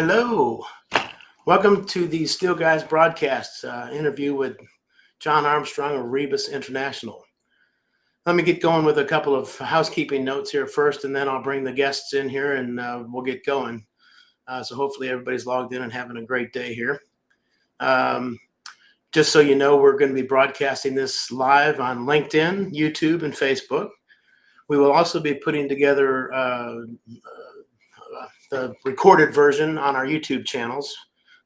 Hello. Welcome to the Steel Guys broadcast interview with JohnArmstrong Reibus International. Let me get going with a couple of housekeeping notes here first, and then I'll bring the guests in here and we'll get going. So hopefully everybody's logged in and having a great day here. Just so you know, we're going to be broadcasting this live on LinkedIn, YouTube, and Facebook. We will also be putting together the recorded version on our YouTube channels.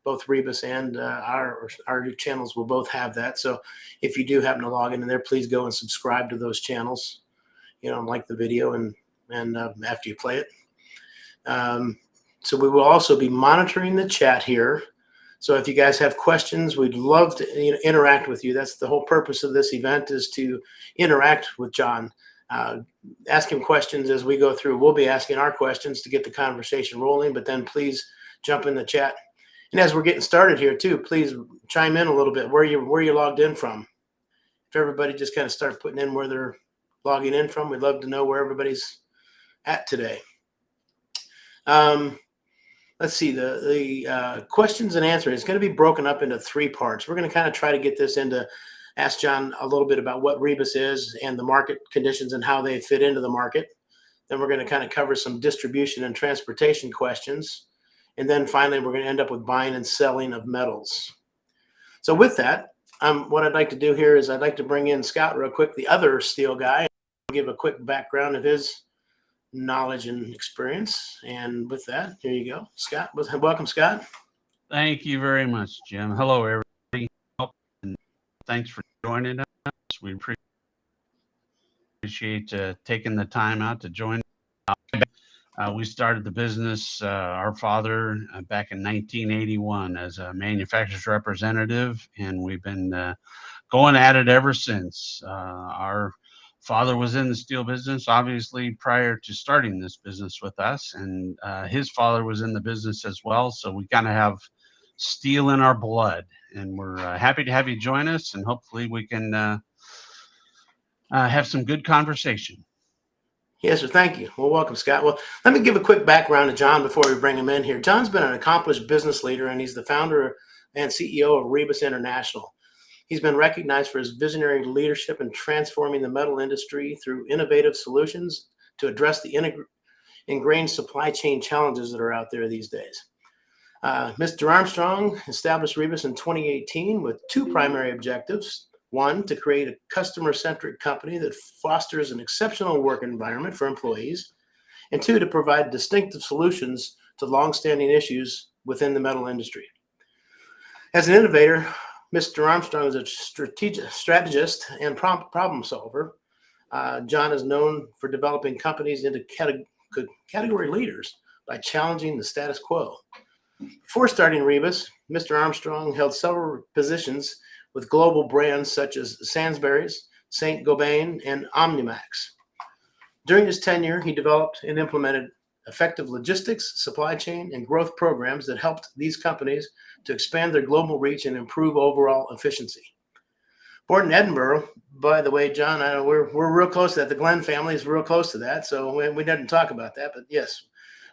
Both Reibus and our channels will both have that. So if you do happen to log in there, please go and subscribe to those channels. Like the video and after you play it. So we will also be monitoring the chat here. So if you guys have questions, we'd love to interact with you. That's the whole purpose of this event, is to interact with John. Ask him questions as we go through. We'll be asking our questions to get the conversation rolling, but then please jump in the chat. And as we're getting started here too, please chime in a little bit where you logged in from. If everybody just kind of start putting in where they're logging in from, we'd love to know where everybody's at today. Let's see, the questions and answers. It's going to be broken up into 3 parts. We're going to kind of try to get this into ask John a little bit about what Reibus is and the market conditions and how they fit into the market. Then we're going to kind of cover some distribution and transportation questions. And then finally, we're going to end up with buying and selling of metals. So with that, what I'd like to do here is I'd like to bring in Scott real quick, the other steel guy, and give a quick background of his knowledge and experience. And with that, here you go. Scott, welcome, Scott. Thank you very much, Jim. Hello, everybody. And thanks for joining us. We appreciate taking the time out to join. We started the business, our father, back in 1981 as a manufacturer's representative, and we've been going at it ever since. Our father was in the steel business, obviously, prior to starting this business with us, and his father was in the business as well, so we kind of have steel in our blood, and we're happy to have you join us, and hopefully we can have some good conversation. Yes, sir. Thank you. Well, welcome, Scott. Well, let me give a quick background to John before we bring him in here. John's been an accomplished business leader, and he's the founder and CEO of Reibus International. He's been recognized for his visionary leadership in transforming the metal industry through innovative solutions to address the ingrained supply chain challenges that are out there these days. Mr. Armstrong established Reibus in 2018 with 2 primary objectives. 1, to create a customer-centric company that fosters an exceptional work environment for employees. And 2, to provide distinctive solutions to long-standing issues within the metal industry. As an innovator, Mr. Armstrong is a strategist and problem solver. John is known for developing companies into category leaders by challenging the status quo. Before starting Reibus, Mr. Armstrong held several positions with global brands such as Sainsbury's, Saint-Gobain, and Omnimax. During his tenure, he developed and implemented effective logistics, supply chain, and growth programs that helped these companies to expand their global reach and improve overall efficiency. Born in Edinburgh, by the way, John, I know we're real close to that. The Glenn family is real close to that, so we didn't talk about that. But yes,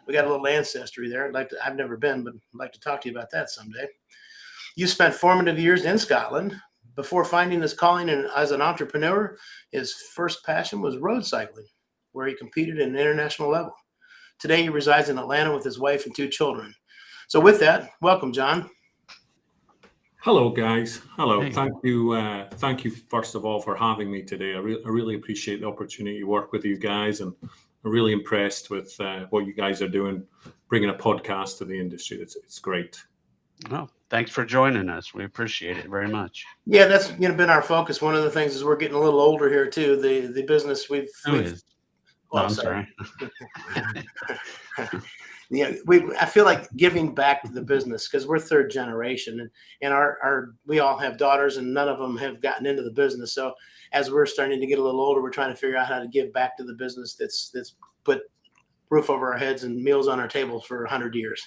we got a little ancestry there. I've never been, but I'd like to talk to you about that someday. You spent formative years in Scotland. Before finding his calling as an entrepreneur, his first passion was road cycling, where he competed at an international level. Today, he resides in Atlanta with his wife and 2 children. So with that, welcome, John. Hello, guys. Hello. Hey. Thank you, first of all, for having me today. I really appreciate the opportunity to work with you guys, and I'm really impressed with what you guys are doing, bringing a podcast to the industry. It's great. Well, thanks for joining us. We appreciate it very much. Yeah, that's been our focus. One of the things is we're getting a little older here too. The business we've I'm sorry. I feel like giving back to the business because we're 3rd generation, and we all have daughters, and none of them have gotten into the business. So as we're starting to get a little older, we're trying to figure out how to give back to the business that's put roof over our heads and meals on our table for 100 years.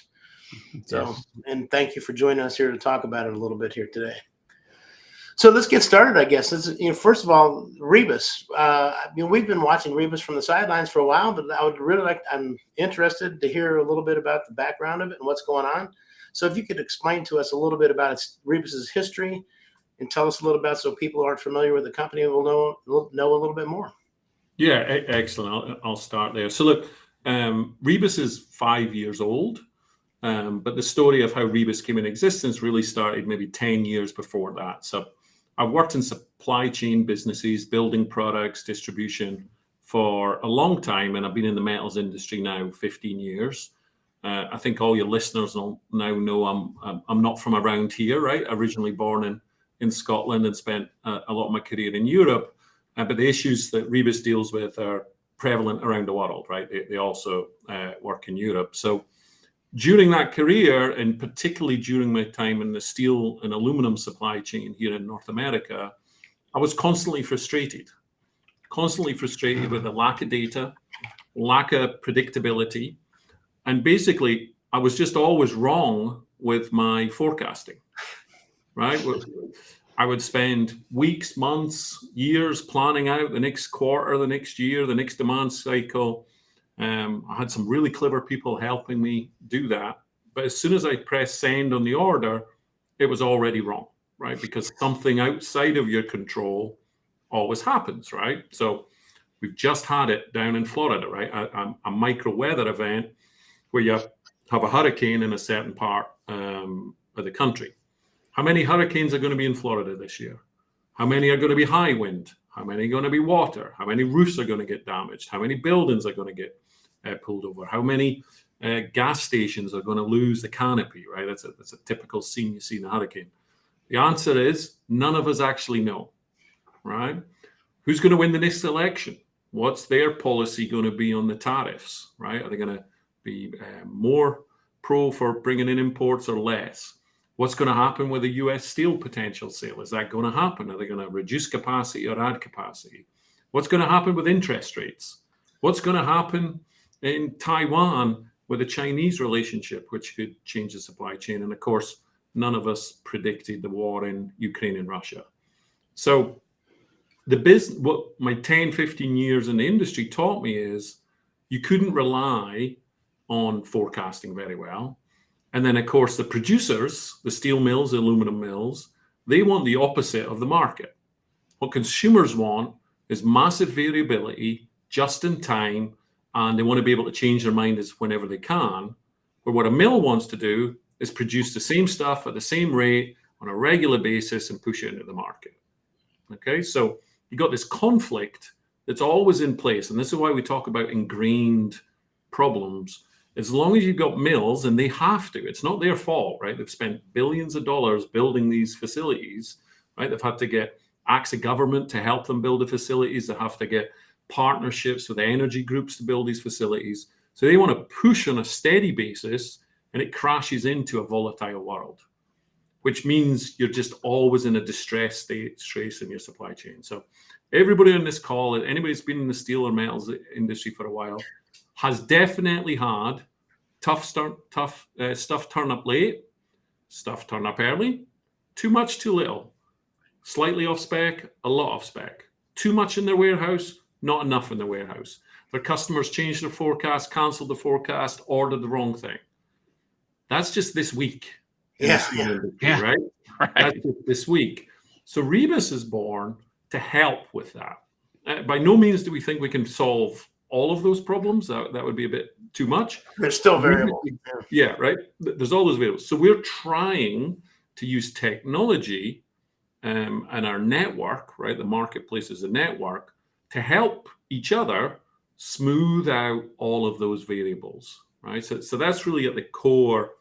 So, and thank you for joining us here to talk about it a little bit here today. So let's get started, I guess. First of all, Reibus. We've been watching Reibus from the sidelines for a while, but I'm interested to hear a little bit about the background of it and what's going on. So if you could explain to us a little bit about Reibus's history and tell us a little about, so people who aren't familiar with the company will know a little bit more. Yeah, excellent. I'll start there. So look, Reibus is 5 years old. But the story of how Reibus came in existence really started maybe 10 years before that. So I've worked in supply chain businesses, building products, distribution for a long time, and I've been in the metals industry now 15 years. I think all your listeners now know I'm not from around here, right? Originally born in Scotland and spent a lot of my career in Europe. But the issues that Reibus deals with are prevalent around the world, right? They also work in Europe. So during that career, and particularly during my time in the steel and aluminum supply chain here in North America, I was constantly frustrated with the lack of data, lack of predictability. And basically, I was just always wrong with my forecasting, right? I would spend weeks, months, years planning out the next quarter, the next year, the next demand cycle. I had some really clever people helping me do that. But as soon as I pressed send on the order, it was already wrong, right? Because something outside of your control always happens, right? So we've just had it down in Florida, right? A micro weather event where you have a hurricane in a certain part of the country. How many hurricanes are going to be in Florida this year? How many are going to be high wind? How many are going to be water? How many roofs are going to get damaged? How many buildings are going to get pulled over? How many gas stations are going to lose the canopy, right? That's a typical scene you see in a hurricane. The answer is none of us actually know, right? Who's going to win the next election? What's their policy going to be on the tariffs, right? Are they going to be more pro for bringing in imports or less? What's going to happen with the US steel potential sale? Is that going to happen? Are they going to reduce capacity or add capacity? What's going to happen with interest rates? What's going to happen in Taiwan with the Chinese relationship, which could change the supply chain? And of course, none of us predicted the war in Ukraine and Russia. So what my 10, 15 years in the industry taught me is you couldn't rely on forecasting very well. And then, of course, the producers, the steel mills, the aluminum mills, they want the opposite of the market. What consumers want is massive variability, just in time, and they want to be able to change their mind whenever they can. But what a mill wants to do is produce the same stuff at the same rate on a regular basis and push it into the market. Okay, so you got this conflict that's always in place. And this is why we talk about ingrained problems. As long as you've got mills, and they have to, it's not their fault, right? They've spent billions of dollars building these facilities, right? They've had to get acts of government to help them build the facilities. They have to get partnerships with energy groups to build these facilities. So they want to push on a steady basis, and it crashes into a volatile world, which means you're just always in a distressed state, stress in your supply chain. So everybody on this call, anybody who's been in the steel or metals industry for a while, has definitely had tough stuff turn up late, stuff turn up early, too much, too little, slightly off spec, a lot off spec, too much in their warehouse, not enough in their warehouse. Their customers changed their forecast, canceled the forecast, ordered the wrong thing. That's just this week. Right? That's just this week. So Reibus is born to help with that. By no means do we think we can solve all of those problems. That would be a bit too much. There's still variables. Yeah, right. There's all those variables. So we're trying to use technology and our network, right? The marketplace is a network to help each other smooth out all of those variables, right? So that's really at the core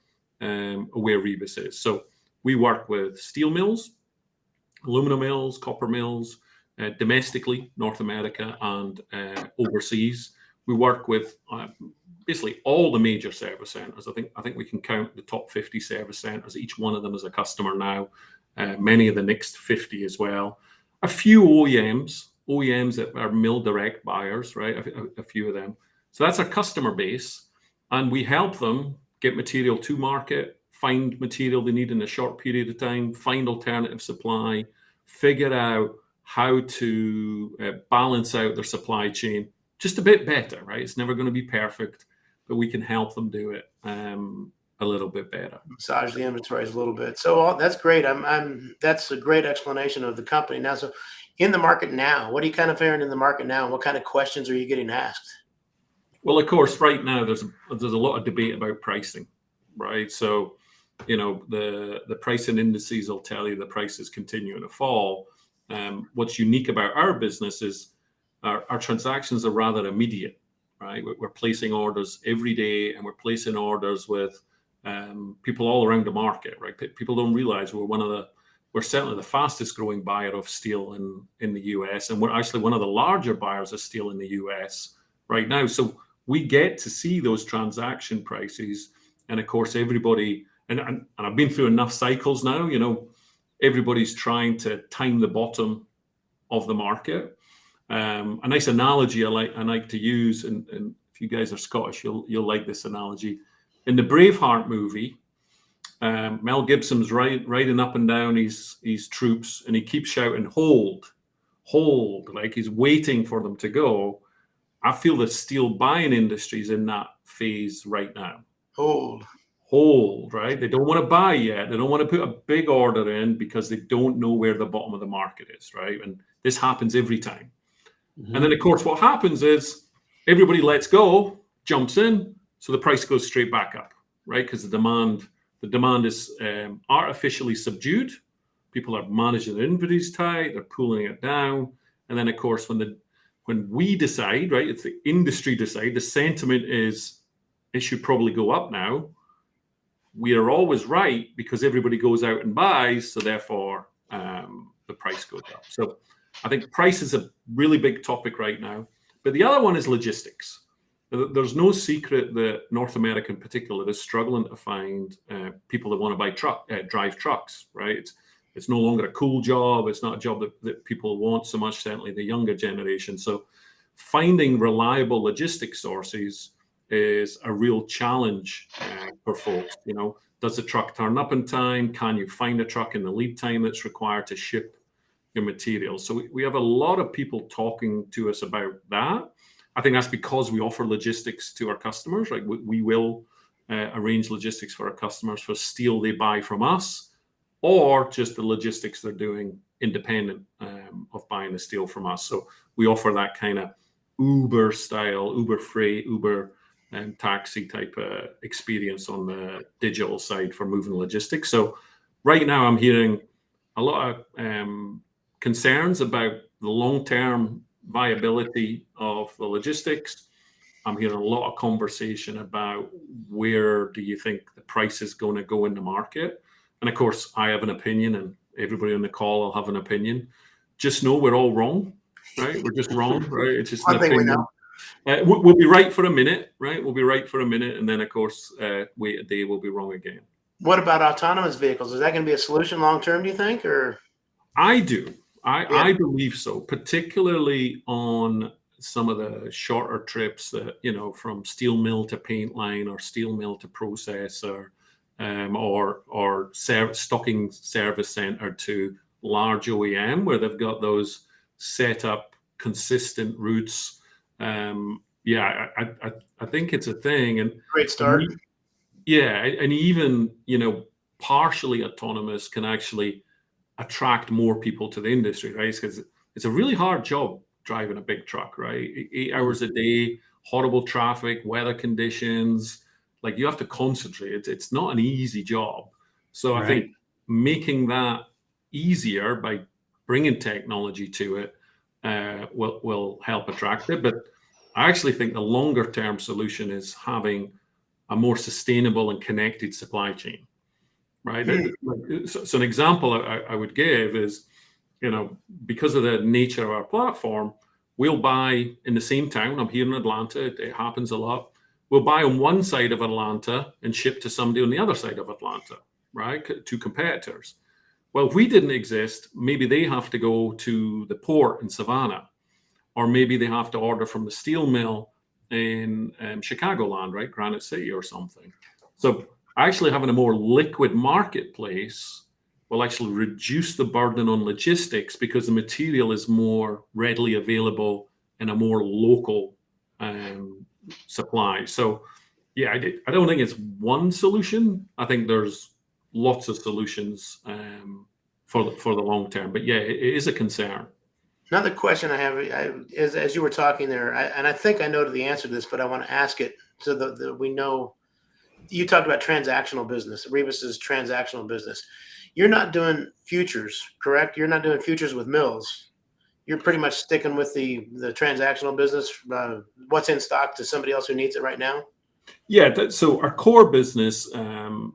of where Reibus is. So we work with steel mills, aluminum mills, copper mills, domestically, North America, and overseas. We work with basically all the major service centers. I think we can count the top 50 service centers. Each one of them is a customer now. Many of the next 50 as well. A few OEMs that are mill direct buyers, right? A few of them. So that's our customer base, and we help them get material to market, find material they need in a short period of time, find alternative supply. figure out how to balance out their supply chain just a bit better, right? It's never going to be perfect, but we can help them do it a little bit better. Massage the inventories a little bit. So that's great. That's a great explanation of the company. Now, so in the market now, what are you kind of hearing in the market now? What kind of questions are you getting asked? Well, of course, right now there's a lot of debate about pricing, right? So, the pricing indices will tell you the prices continuing to fall. What's unique about our business is our transactions are rather immediate, right? We're placing orders every day, and we're placing orders with people all around the market, right? People don't realize we're certainly the fastest growing buyer of steel in the US, and we're actually one of the larger buyers of steel in the US right now. So we get to see those transaction prices, and of course, everybody, and I've been through enough cycles now, everybody's trying to time the bottom of the market. A nice analogy I like to use, and if you guys are Scottish, you'll like this analogy. In the Braveheart movie, Mel Gibson's riding up and down his troops, and he keeps shouting, "Hold, hold," like he's waiting for them to go. I feel the steel buying industry is in that phase right now. Hold, right? They don't want to buy yet. They don't want to put a big order in because they don't know where the bottom of the market is, right? And this happens every time. Mm-hmm. And then, of course, what happens is everybody lets go, jumps in, so the price goes straight back up, right? Because the demand is artificially subdued. People are managing their inventories tight. They're pulling it down. And then, of course, when we decide, right, it's the industry decide, the sentiment is it should probably go up now. We are always right because everybody goes out and buys, so therefore the price goes up. So I think price is a really big topic right now. But the other one is logistics. There's no secret that North America in particular is struggling to find people that want to drive trucks, right? It's no longer a cool job. It's not a job that people want so much, certainly the younger generation. So finding reliable logistics sources is a real challenge for folks. Does the truck turn up in time? Can you find a truck in the lead time that's required to ship your materials? So we have a lot of people talking to us about that. I think that's because we offer logistics to our customers, right? We will arrange logistics for our customers for steel they buy from us, or just the logistics they're doing independent of buying the steel from us. So we offer that kind of Uber style, Uber freight, Uber taxi type experience on the digital side for moving logistics. So right now I'm hearing a lot of concerns about the long-term viability of the logistics. I'm hearing a lot of conversation about where do you think the price is going to go in the market. And of course, I have an opinion, and everybody on the call will have an opinion. Just know we're all wrong, right? We're just wrong, right? It's just an opinion. We know. We'll be right for a minute, right? We'll be right for a minute, and then of course, wait a day, we'll be wrong again. What about autonomous vehicles? Is that going to be a solution long term, do you think? Or I do. I believe so, particularly on some of the shorter trips that, from steel mill to paint line or steel mill to processor, or stocking service center to large OEM, where they've got those set up consistent routes. I think it's a thing. And great start. And even, partially autonomous can actually attract more people to the industry, right? Because it's a really hard job driving a big truck, right? 8 hours a day, horrible traffic, weather conditions, like you have to concentrate. It's not an easy job. So I think making that easier by bringing technology to it will help attract it. But I actually think the longer term solution is having a more sustainable and connected supply chain, right? So an example I would give is, because of the nature of our platform, we'll buy in the same town. I'm here in Atlanta. It happens a lot. We'll buy on one side of Atlanta and ship to somebody on the other side of Atlanta, right? To competitors. Well, if we didn't exist, maybe they have to go to the port in Savannah, or maybe they have to order from the steel mill in Chicagoland, right? Granite City or something. So actually having a more liquid marketplace will actually reduce the burden on logistics because the material is more readily available in a more local supply. So, yeah, I don't think it's one solution. I think there's lots of solutions for the long term. But yeah, it is a concern. Another question I have is, as you were talking there, and I think I know the answer to this, but I want to ask it so that we know. You talked about transactional business. Reibus is transactional business. You're not doing futures, correct? You're not doing futures with mills. You're pretty much sticking with the transactional business. What's in stock to somebody else who needs it right now? Yeah, so our core business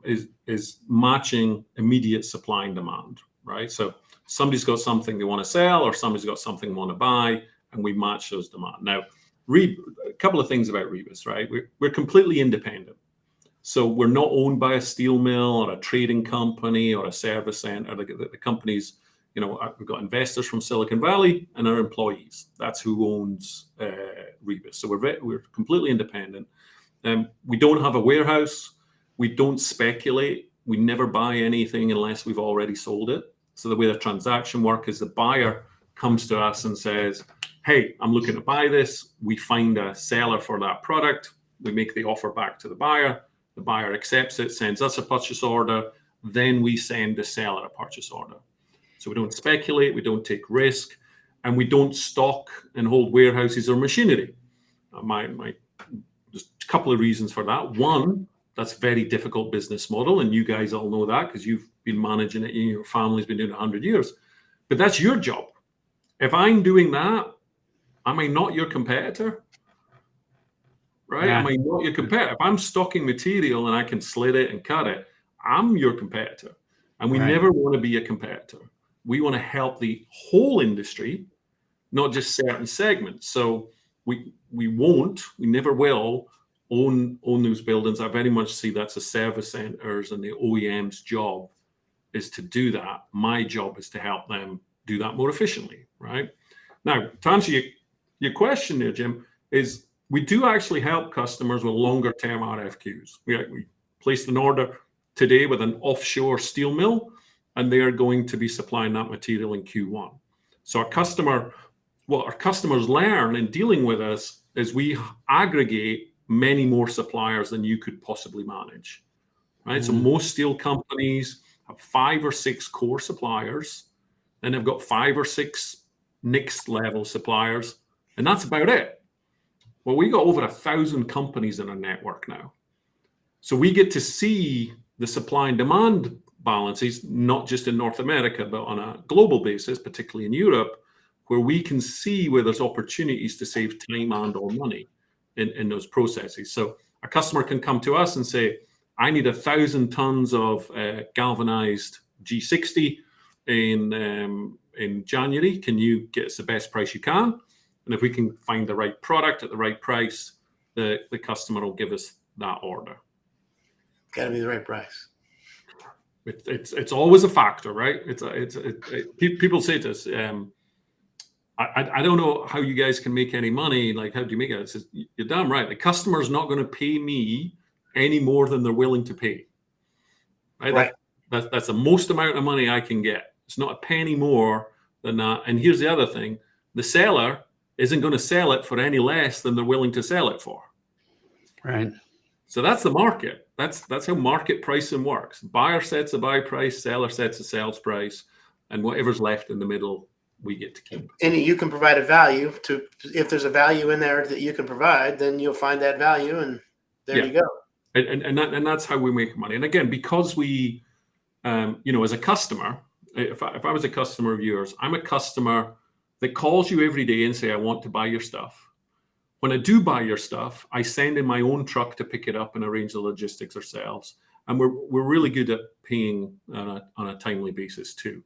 is matching immediate supply and demand, right? So somebody's got something they want to sell, or somebody's got something they want to buy, and we match those demand. Now, a couple of things about Reibus, right? We're completely independent. So we're not owned by a steel mill or a trading company or a service center. The companies, we've got investors from Silicon Valley and our employees. That's who owns Reibus. So we're completely independent. We don't have a warehouse. We don't speculate. We never buy anything unless we've already sold it. So the way the transaction works is the buyer comes to us and says, hey, I'm looking to buy this. We find a seller for that product. We make the offer back to the buyer. The buyer accepts it, sends us a purchase order. Then we send the seller a purchase order. So we don't speculate. We don't take risk. And we don't stock and hold warehouses or machinery. There's a couple of reasons for that. One, that's a very difficult business model, and you guys all know that because you've been managing it, and your family's been doing it 100 years. But that's your job. If I'm doing that, am I not your competitor? Right? Yeah. Am I not your competitor? If I'm stocking material and I can slit it and cut it, I'm your competitor. And we never want to be a competitor. We want to help the whole industry, not just certain segments. So we never will own those buildings. I very much see that's the service centers and the OEM's job is to do that. My job is to help them do that more efficiently, right? Now, to answer your question there, Jim, is we do actually help customers with longer term RFQs. We placed an order today with an offshore steel mill, and they are going to be supplying that material in Q1. So our customers learn in dealing with us is we aggregate many more suppliers than you could possibly manage, right? So most steel companies have 5 or 6 core suppliers, and they've got 5 or 6 next level suppliers, and that's about it. Well, we got over 1,000 companies in our network now. So we get to see the supply and demand balances, not just in North America, but on a global basis, particularly in Europe, where we can see where there's opportunities to save time and or money in those processes. So a customer can come to us and say, I need 1,000 tons of galvanized G60 in January. Can you get us the best price you can? And if we can find the right product at the right price, the customer will give us that order. Got to be the right price. It's always a factor, right? People say to us, I don't know how you guys can make any money. Like, how do you make it? It says, you're damn right. The customer's not going to pay me any more than they're willing to pay. Right? That's the most amount of money I can get. It's not a penny more than that. And here's the other thing. The seller isn't going to sell it for any less than they're willing to sell it for. Right. So that's the market. That's how market pricing works. Buyer sets a buy price, seller sets a sales price, and whatever's left in the middle, we get to keep. And you can provide a value to, if there's a value in there that you can provide, then you'll find that value, and there you go. And that's how we make money. And again, because we, as a customer, if I was a customer of yours, I'm a customer that calls you every day and say, I want to buy your stuff. When I do buy your stuff, I send in my own truck to pick it up and arrange the logistics ourselves. And we're really good at paying on a timely basis too.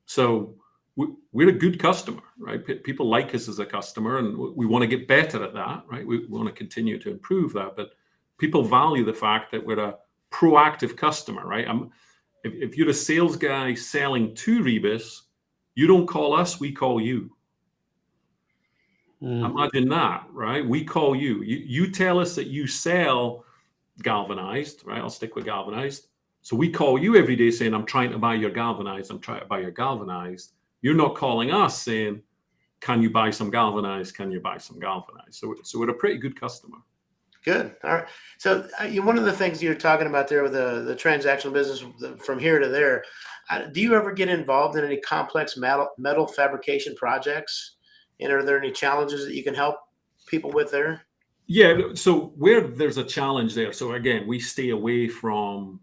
So we're a good customer, right? People like us as a customer, and we want to get better at that, right? We want to continue to improve that, but people value the fact that we're a proactive customer, right? If you're a sales guy selling to Reibus, you don't call us, we call you. Imagine that, right? We call you. You tell us that you sell galvanized, right? I'll stick with galvanized. So we call you every day saying, I'm trying to buy your galvanized. I'm trying to buy your galvanized. You're not calling us saying, can you buy some galvanized? Can you buy some galvanized? So we're a pretty good customer. Good. All right. So one of the things you're talking about there with the transactional business from here to there, do you ever get involved in any complex metal fabrication projects? And are there any challenges that you can help people with there? Yeah. So where there's a challenge there. So again, we stay away from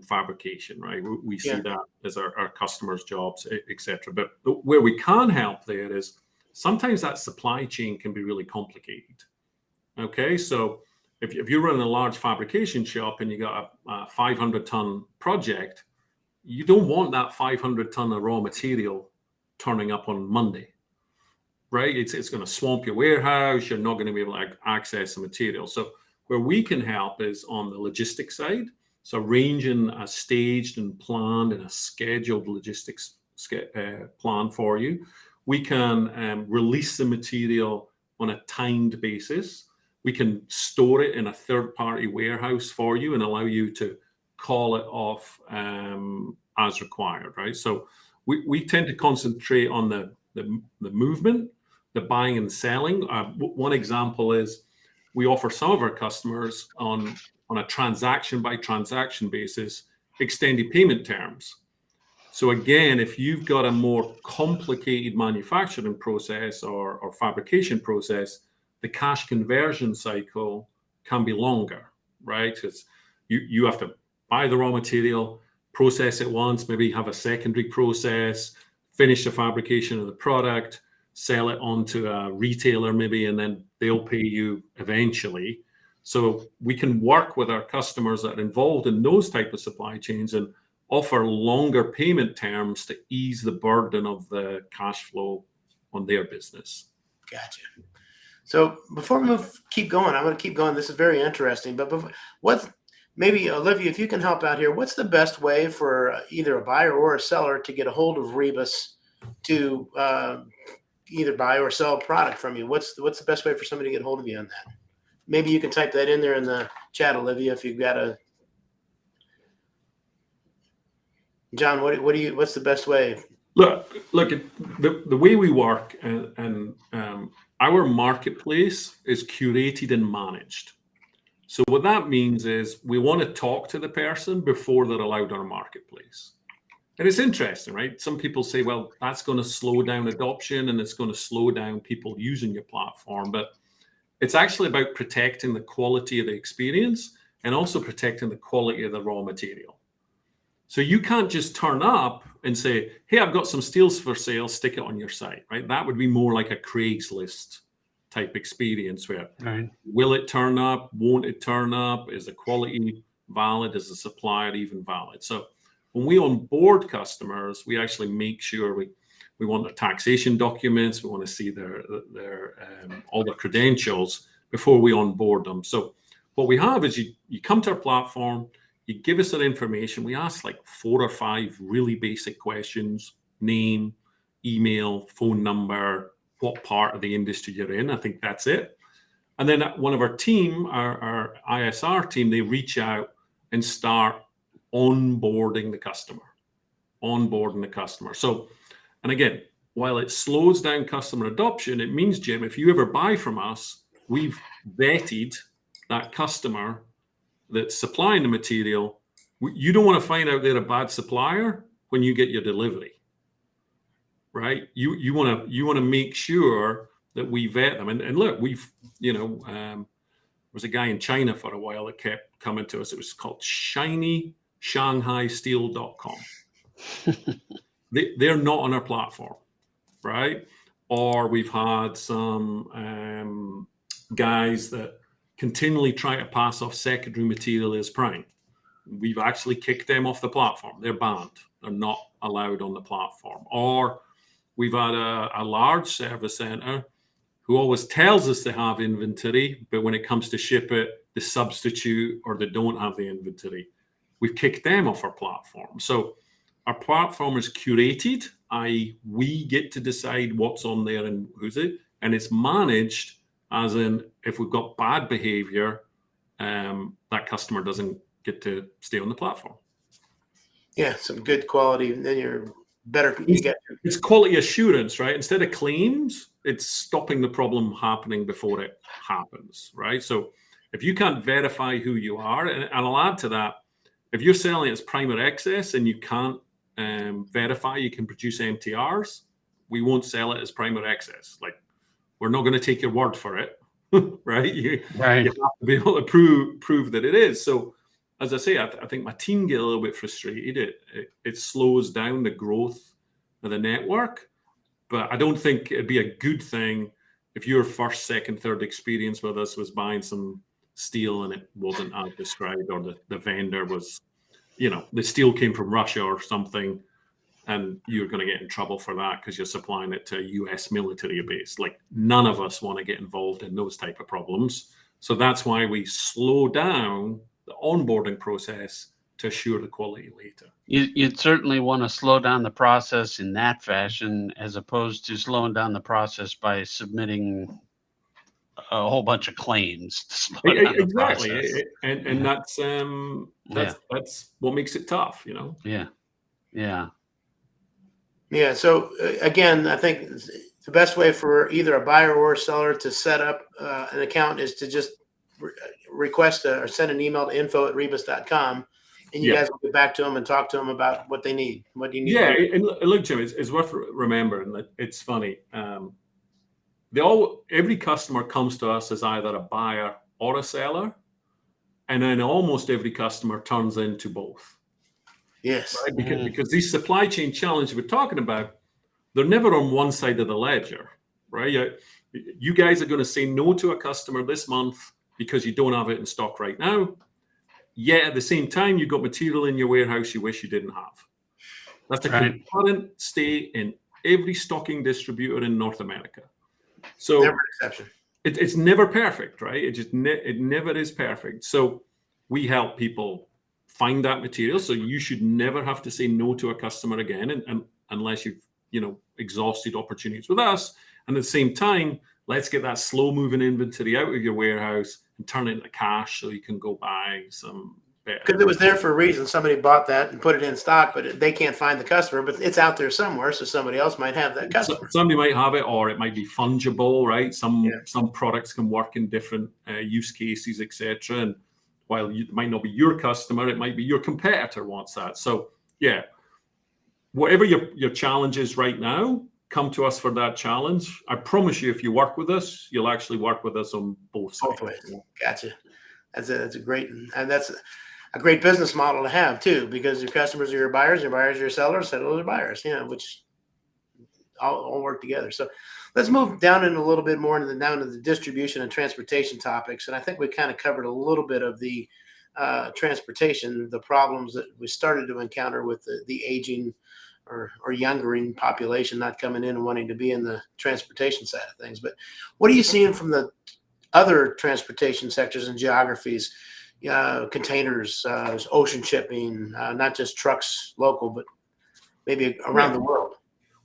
fabrication, right? We see that as our customers' jobs, etc. But where we can help there is sometimes that supply chain can be really complicated. Okay, so if you're running a large fabrication shop and you got a 500-ton project, you don't want that 500-ton of raw material turning up on Monday, right? It's going to swamp your warehouse. You're not going to be able to access the material. So where we can help is on the logistics side. So arranging a staged and planned and a scheduled logistics plan for you. We can release the material on a timed basis. We can store it in a third-party warehouse for you and allow you to call it off as required, right? So we tend to concentrate on the movement, the buying and selling. One example is we offer some of our customers on a transaction-by-transaction basis extended payment terms. So again, if you've got a more complicated manufacturing process or fabrication process, the cash conversion cycle can be longer, right? Because you have to buy the raw material, process it once, maybe have a secondary process, finish the fabrication of the product, sell it on to a retailer maybe, and then they'll pay you eventually. So we can work with our customers that are involved in those type of supply chains and offer longer payment terms to ease the burden of the cash flow on their business. Gotcha. So before we keep going, I'm going to keep going. This is very interesting. But maybe Olivia, if you can help out here, what's the best way for either a buyer or a seller to get a hold of Reibus to either buy or sell a product from you? What's the best way for somebody to get a hold of you on that? Maybe you can type that in there in the chat, Olivia, if you've got a. John, what's the best way? Look, the way we work and our marketplace is curated and managed. So what that means is we want to talk to the person before they're allowed on our marketplace. And it's interesting, right? Some people say, well, that's going to slow down adoption and it's going to slow down people using your platform. But it's actually about protecting the quality of the experience and also protecting the quality of the raw material. So you can't just turn up and say, hey, I've got some steels for sale, stick it on your site, right? That would be more like a Craigslist type experience where will it turn up? Won't it turn up? Is the quality valid? Is the supplier even valid? So when we onboard customers, we actually make sure we want their taxation documents. We want to see their all their credentials before we onboard them. So what we have is you come to our platform, you give us that information. We ask like 4 or 5 really basic questions: name, email, phone number, what part of the industry you're in. I think that's it. And then one of our team, our ISR team, they reach out and start onboarding the customer. So, and again, while it slows down customer adoption, it means, Jim, if you ever buy from us, we've vetted that customer that's supplying the material. You don't want to find out they're a bad supplier when you get your delivery, right? You want to make sure that we vet them. And look, we've, there was a guy in China for a while that kept coming to us. It was called ShinyShanghaiSteel.com. They're not on our platform, right? Or we've had some guys that continually try to pass off secondary material as prime. We've actually kicked them off the platform. They're banned. They're not allowed on the platform. Or we've had a large service center who always tells us they have inventory, but when it comes to ship it, they substitute or they don't have the inventory. We've kicked them off our platform. So our platform is curated, i.e. we get to decide what's on there and who's it, and it's managed as in if we've got bad behavior, that customer doesn't get to stay on the platform. Yeah, some good quality, and then you're better. You get It's quality assurance, right? Instead of claims, it's stopping the problem happening before it happens, right? So if you can't verify who you are, and I'll add to that, if you're selling as primer excess and you can't verify you can produce MTRs, we won't sell it as primer excess. Like, we're not going to take your word for it, right? You have to be able to prove that it is. So, as I say, I think my team get a little bit frustrated. It slows down the growth of the network, but I don't think it'd be a good thing if your first, second, third experience with us was buying some steel and it wasn't as described, or the vendor was, the steel came from Russia or something, and you're going to get in trouble for that because you're supplying it to a US military base. Like, none of us want to get involved in those type of problems. So that's why we slow down the onboarding process to assure the quality later. You'd certainly want to slow down the process in that fashion, as opposed to slowing down the process by submitting a whole bunch of claims to slow down the Exactly. process. And that's what makes it tough, Yeah. So again, I think the best way for either a buyer or a seller to set up an account is to just request or send an email to info@reibus.com, and you guys will get back to them and talk to them about what they need. What do you need? Yeah, and look, Jim, it's worth remembering that it's funny. Every customer comes to us as either a buyer or a seller, and then almost every customer turns into both. Yes. Right? Because these supply chain challenges we're talking about, they're never on one side of the ledger, right? You guys are going to say no to a customer this month because you don't have it in stock right now. Yet at the same time, you've got material in your warehouse you wish you didn't have. That's a concurrent state in every stocking distributor in North America. So never an exception. It's never perfect, right? It never is perfect. So we help people find that material. So you should never have to say no to a customer again, and unless you've exhausted opportunities with us. And at the same time, let's get that slow moving inventory out of your warehouse and turn it into cash so you can go buy some better. Because it was there for a reason. Somebody bought that and put it in stock, but they can't find the customer, but it's out there somewhere. So somebody else might have that customer. Somebody might have it, or it might be fungible, right? Some products can work in different use cases, etc. And while it might not be your customer, it might be your competitor wants that. So yeah, whatever your challenge is right now, come to us for that challenge. I promise you, if you work with us, you'll actually work with us on both sides. Both ways. Gotcha. That's a great, and that's a great business model to have too, because your customers are your buyers are your sellers, sellers are buyers, which all work together. So let's move down in a little bit more down to the distribution and transportation topics. And I think we kind of covered a little bit of the transportation, the problems that we started to encounter with the aging or youngering population not coming in and wanting to be in the transportation side of things. But what are you seeing from the other transportation sectors and geographies? Containers, ocean shipping, not just trucks local, but maybe around the world.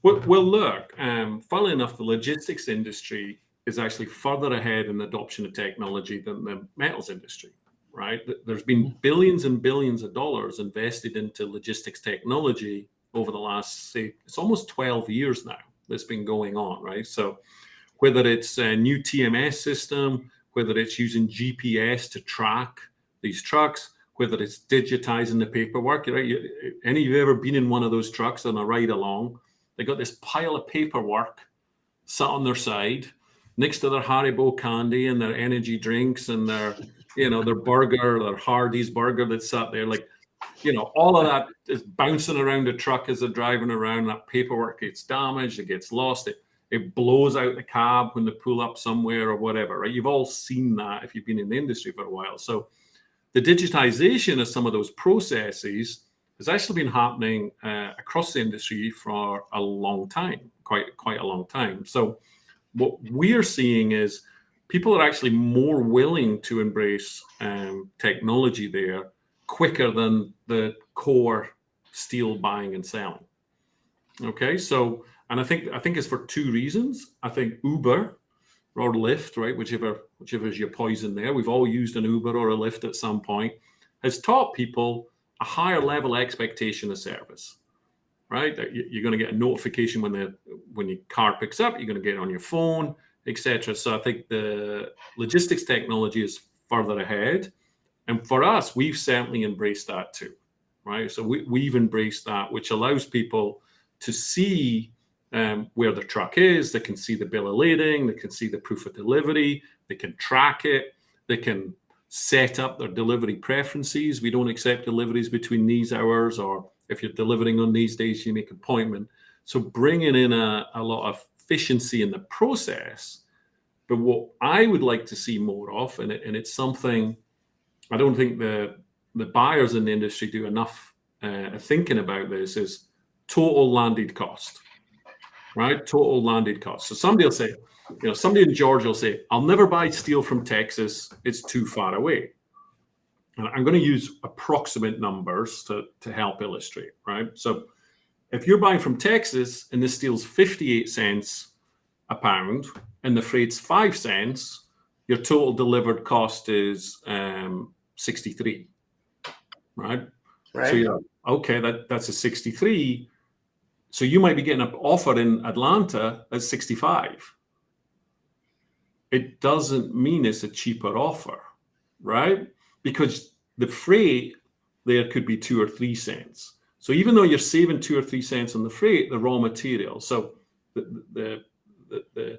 Well, look, funnily enough, the logistics industry is actually further ahead in the adoption of technology than the metals industry, right? There's been billions and billions of dollars invested into logistics technology over the last, say, it's almost 12 years now that's been going on, right? So whether it's a new TMS system, whether it's using GPS to track these trucks, whether it's digitizing the paperwork, right? Any of you ever been in one of those trucks on a ride along? They got this pile of paperwork sat on their side next to their Haribo candy and their energy drinks and their burger, their Hardee's burger that's sat there. Like, all of that is bouncing around the truck as they're driving around. That paperwork gets damaged, it gets lost, it blows out the cab when they pull up somewhere or whatever, right? You've all seen that if you've been in the industry for a while. So the digitization of some of those processes has actually been happening across the industry for a long time, quite a long time. So what we're seeing is people are actually more willing to embrace technology there quicker than the core steel buying and selling. Okay, so and I think it's for two reasons. I think Uber or Lyft, right, whichever is your poison there. We've all used an Uber or a Lyft at some point, has taught people a higher level expectation of service, right? That you're going to get a notification when your car picks up, you're going to get it on your phone, etc. So I think the logistics technology is further ahead. And for us, we've certainly embraced that too, right? So we've embraced that, which allows people to see where the truck is. They can see the bill of lading. They can see the proof of delivery. They can track it. They can set up their delivery preferences. We don't accept deliveries between these hours, or if you're delivering on these days, you make an appointment. So bringing in a lot of efficiency in the process. But what I would like to see more of, and it's something I don't think the buyers in the industry do enough thinking about this, is total landed cost, right? Total landed cost. So somebody will say, somebody in Georgia will say, I'll never buy steel from Texas. It's too far away. And I'm going to use approximate numbers to help illustrate, right? So if you're buying from Texas and the steel's 58 cents a pound and the freight's 5 cents, your total delivered cost is 63, right? Right. So okay, that's a 63. So you might be getting an offer in Atlanta at 65. It doesn't mean it's a cheaper offer, right? Because the freight there could be 2 or 3 cents. So even though you're saving 2 or 3 cents on the freight, the raw material. So the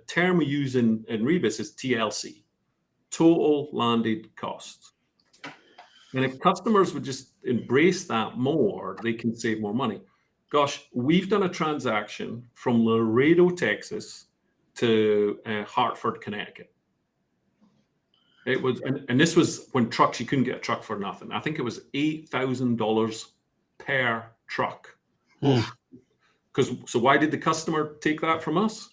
term we use in Reibus is TLC, total landed cost. And if customers would just embrace that more, they can save more money. Gosh, we've done a transaction from Laredo, Texas to Hartford, Connecticut. It was, and this was when trucks, you couldn't get a truck for nothing. I think it was $8,000 per truck. So why did the customer take that from us?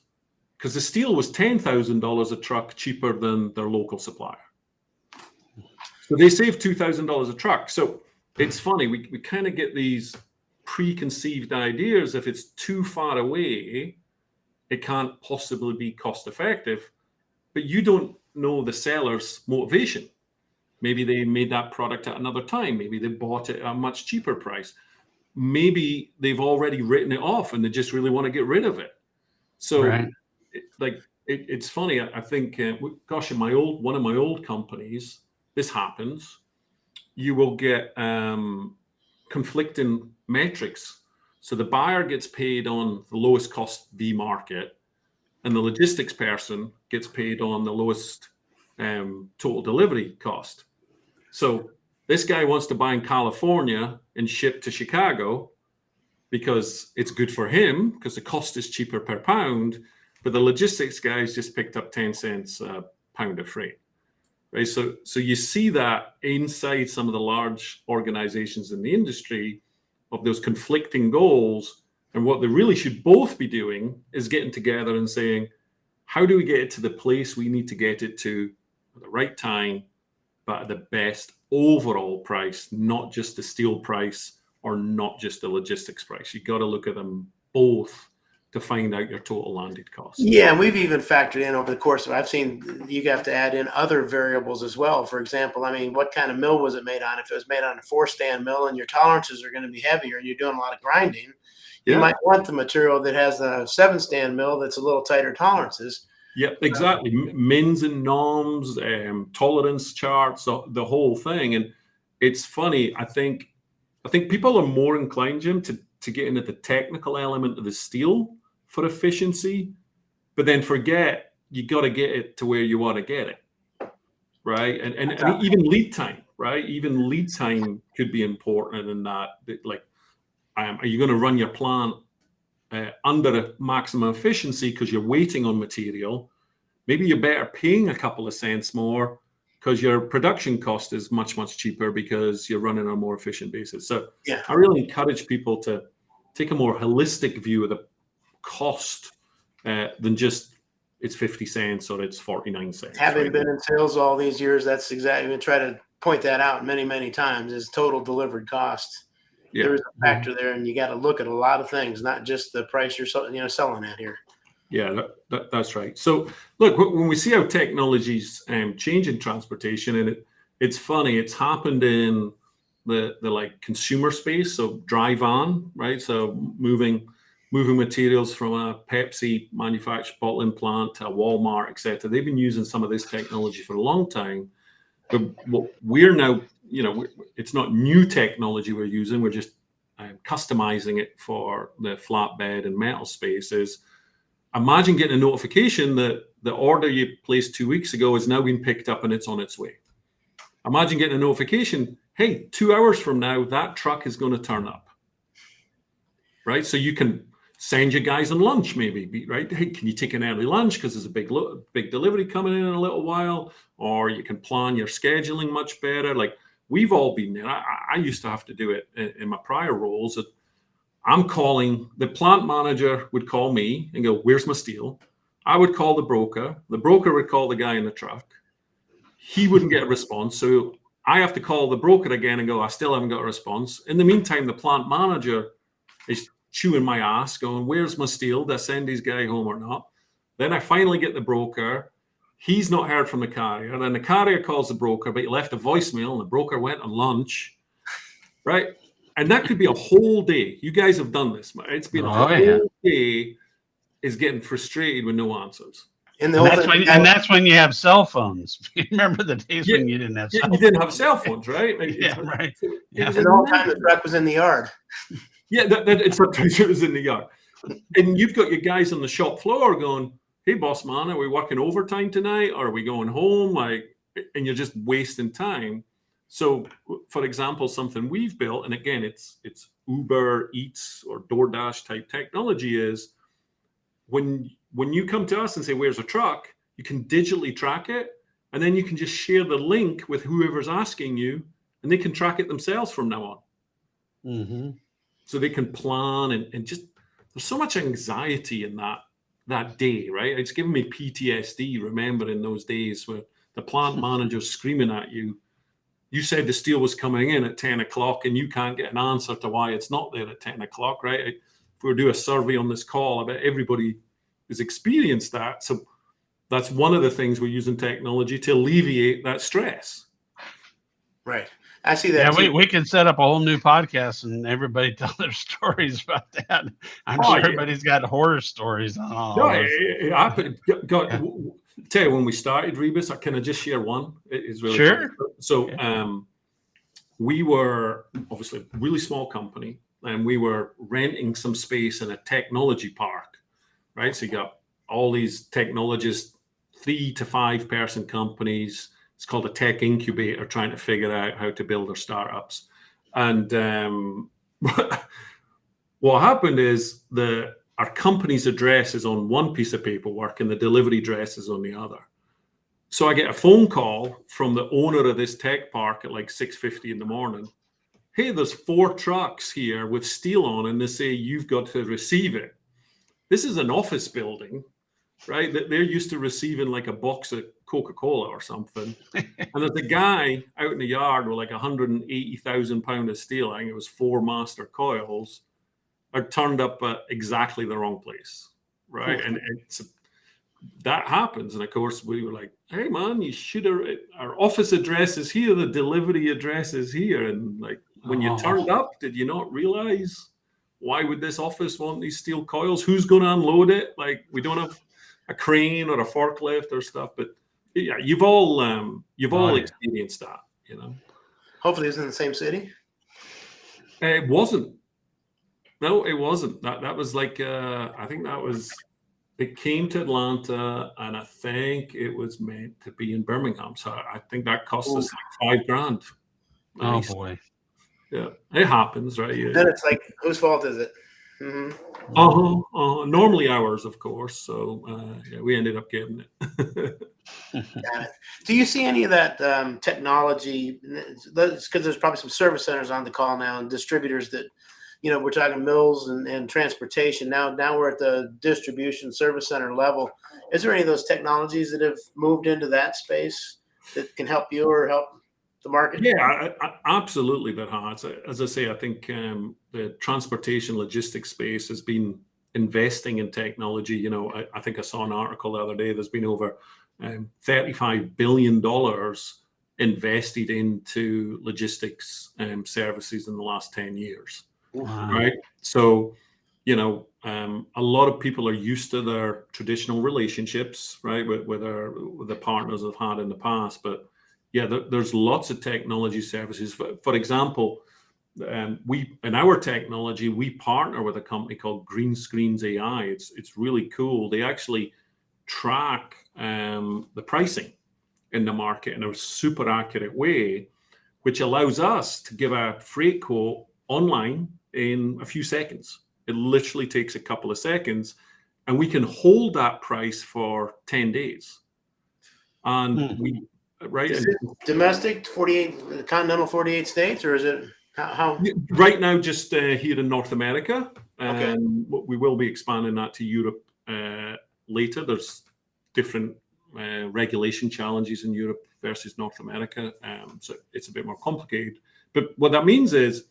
Because the steel was $10,000 a truck cheaper than their local supplier. So they saved $2,000 a truck. So it's funny, we kind of get these preconceived ideas. If it's too far away, it can't possibly be cost effective. But you don't know the seller's motivation. Maybe they made that product at another time. Maybe they bought it at a much cheaper price. Maybe they've already written it off and they just really want to get rid of it. So Right. it's funny. I think, gosh, in one of my old companies, this happens. You will get conflicting metrics. So the buyer gets paid on the lowest cost V market, and the logistics person gets paid on the lowest total delivery cost. So this guy wants to buy in California and ship to Chicago because it's good for him because the cost is cheaper per pound, but the logistics guys just picked up 10 cents a pound of freight. Right. So you see that inside some of the large organizations in the industry of those conflicting goals. And what they really should both be doing is getting together and saying, how do we get it to the place we need to get it to at the right time, but at the best overall price, not just the steel price or not just the logistics price. You got to look at them both to find out your total landed cost. Yeah, and we've even factored in over the course of, I've seen you have to add in other variables as well. For example, I mean, what kind of mill was it made on? If it was made on a 4-stand mill and your tolerances are going to be heavier and you're doing a lot of grinding, you might want the material that has a 7-stand mill that's a little tighter tolerances. Yeah, exactly. Mins and noms, tolerance charts, the whole thing. And it's funny. I think people are more inclined, Jim, to get into the technical element of the steel for efficiency, but then forget you got to get it to where you want to get it, right? And I mean, even lead time, right? Even lead time could be important in that. Like, are you going to run your plant under a maximum efficiency because you're waiting on material? Maybe you're better paying a couple of cents more because your production cost is much, much cheaper because you're running on a more efficient basis. So yeah, I really encourage people to take a more holistic view of the cost than just it's 50 cents or it's 49 cents. Having been in sales all these years, that's exactly, we try to point that out many, many times, is total delivered cost. Yeah. There is a factor there, and you got to look at a lot of things, not just the price you're selling at here. Yeah, that's right. So look, when we see how technologies change in transportation, and it's funny, it's happened in the like consumer space, so drive on, right? So moving materials from a Pepsi manufactured bottling plant to a Walmart, etc. They've been using some of this technology for a long time. But what we're now, it's not new technology we're using. We're just customizing it for the flatbed and metal spaces. Imagine getting a notification that the order you placed 2 weeks ago has now been picked up and it's on its way. Imagine getting a notification, hey, 2 hours from now, that truck is going to turn up. Right? So you can send your guys on lunch maybe, right? Hey, can you take an early lunch because there's a big delivery coming in a little while? Or you can plan your scheduling much better. Like we've all been there. I used to have to do it in my prior roles. I'm calling, the plant manager would call me and go, where's my steel? I would call the broker. The broker would call the guy in the truck. He wouldn't get a response. So I have to call the broker again and go, I still haven't got a response. In the meantime, the plant manager is chewing my ass going, where's my steel? Did I send this guy home or not? Then I finally get the broker. He's not heard from the carrier. Then the carrier calls the broker, but he left a voicemail and the broker went on lunch, right? And that could be a whole day. You guys have done this. It's been a whole day is getting frustrated with no answers. And that's when you have cell phones. Remember the days when you didn't have cell phones? You didn't have cell phones, right? Right. And the whole time the truck was in the yard. Yeah, it's sometimes it was in the yard. And you've got your guys on the shop floor going, hey, boss man, are we working overtime tonight? Or are we going home? And you're just wasting time. So, for example, something we've built, and again, it's Uber Eats or DoorDash type technology is when you come to us and say, where's a truck? You can digitally track it. And then you can just share the link with whoever's asking you, and they can track it themselves from now on. Mm-hmm. So they can plan and just, there's so much anxiety in that day, right? It's given me PTSD, remembering those days where the plant manager's screaming at you. You said the steel was coming in at 10 o'clock and you can't get an answer to why it's not there at 10 o'clock, right? If we do a survey on this call, I bet everybody has experienced that. So that's one of the things we're using technology to alleviate that stress. Right. I see that. Yeah, we can set up a whole new podcast and everybody tell their stories about that. I'm sure everybody's got horror stories on all this. Tell you, when we started Reibus, can I just share one? It's really sure. Fun. So we were obviously a really small company, and we were renting some space in a technology park, right? So you got all these technologists, 3 to 5 person companies. It's called a tech incubator, trying to figure out how to build their startups. And what happened is our company's address is on one piece of paperwork and the delivery address is on the other. So I get a phone call from the owner of this tech park at like 6:50 in the morning. Hey, there's 4 trucks here with steel on, and they say you've got to receive it. This is an office building, right? They're used to receiving like a box of Coca-Cola or something. And there's a guy out in the yard with like 180,000 pounds of steel. I think it was 4 master coils are turned up at exactly the wrong place, right? And that happens. And of course, we were like, hey, man, you should have, our office address is here, the delivery address is here. And like, when you turned up, did you not realize why would this office want these steel coils? Who's going to unload it? Like, we don't have a crane or a forklift or stuff. But yeah, you've all experienced that, you know. Hopefully it's in the same city. It wasn't. No, it wasn't. That was like, I think it came to Atlanta, and I think it was meant to be in Birmingham. So I think that cost us like $5,000. Nice. Oh boy. Yeah, it happens, right? Yeah. Then it's like, whose fault is it? Mm-hmm. Normally ours, of course. So we ended up getting it. Got it. Do you see any of that technology? Because there's probably some service centers on the call now and distributors that, we're talking mills and transportation. Now we're at the distribution service center level. Is there any of those technologies that have moved into that space that can help you or help the market? Yeah, absolutely. That has. As I say, I think the transportation logistics space has been investing in technology. I think I saw an article the other day. There's been over $35 billion invested into logistics services in the last 10 years. Wow. Right. So, a lot of people are used to their traditional relationships, right, with the partners they've had in the past. But yeah, there's lots of technology services. For example, in our technology, we partner with a company called Green Screens AI. It's really cool. They actually track the pricing in the market in a super accurate way, which allows us to give a freight quote online in a few seconds. It literally takes a couple of seconds, and we can hold that price for 10 days. And right? Is it domestic, 48, continental 48 states, or is it how? Right now, just here in North America. Okay. We will be expanding that to Europe later. There's different regulation challenges in Europe versus North America. So it's a bit more complicated. But what that means is,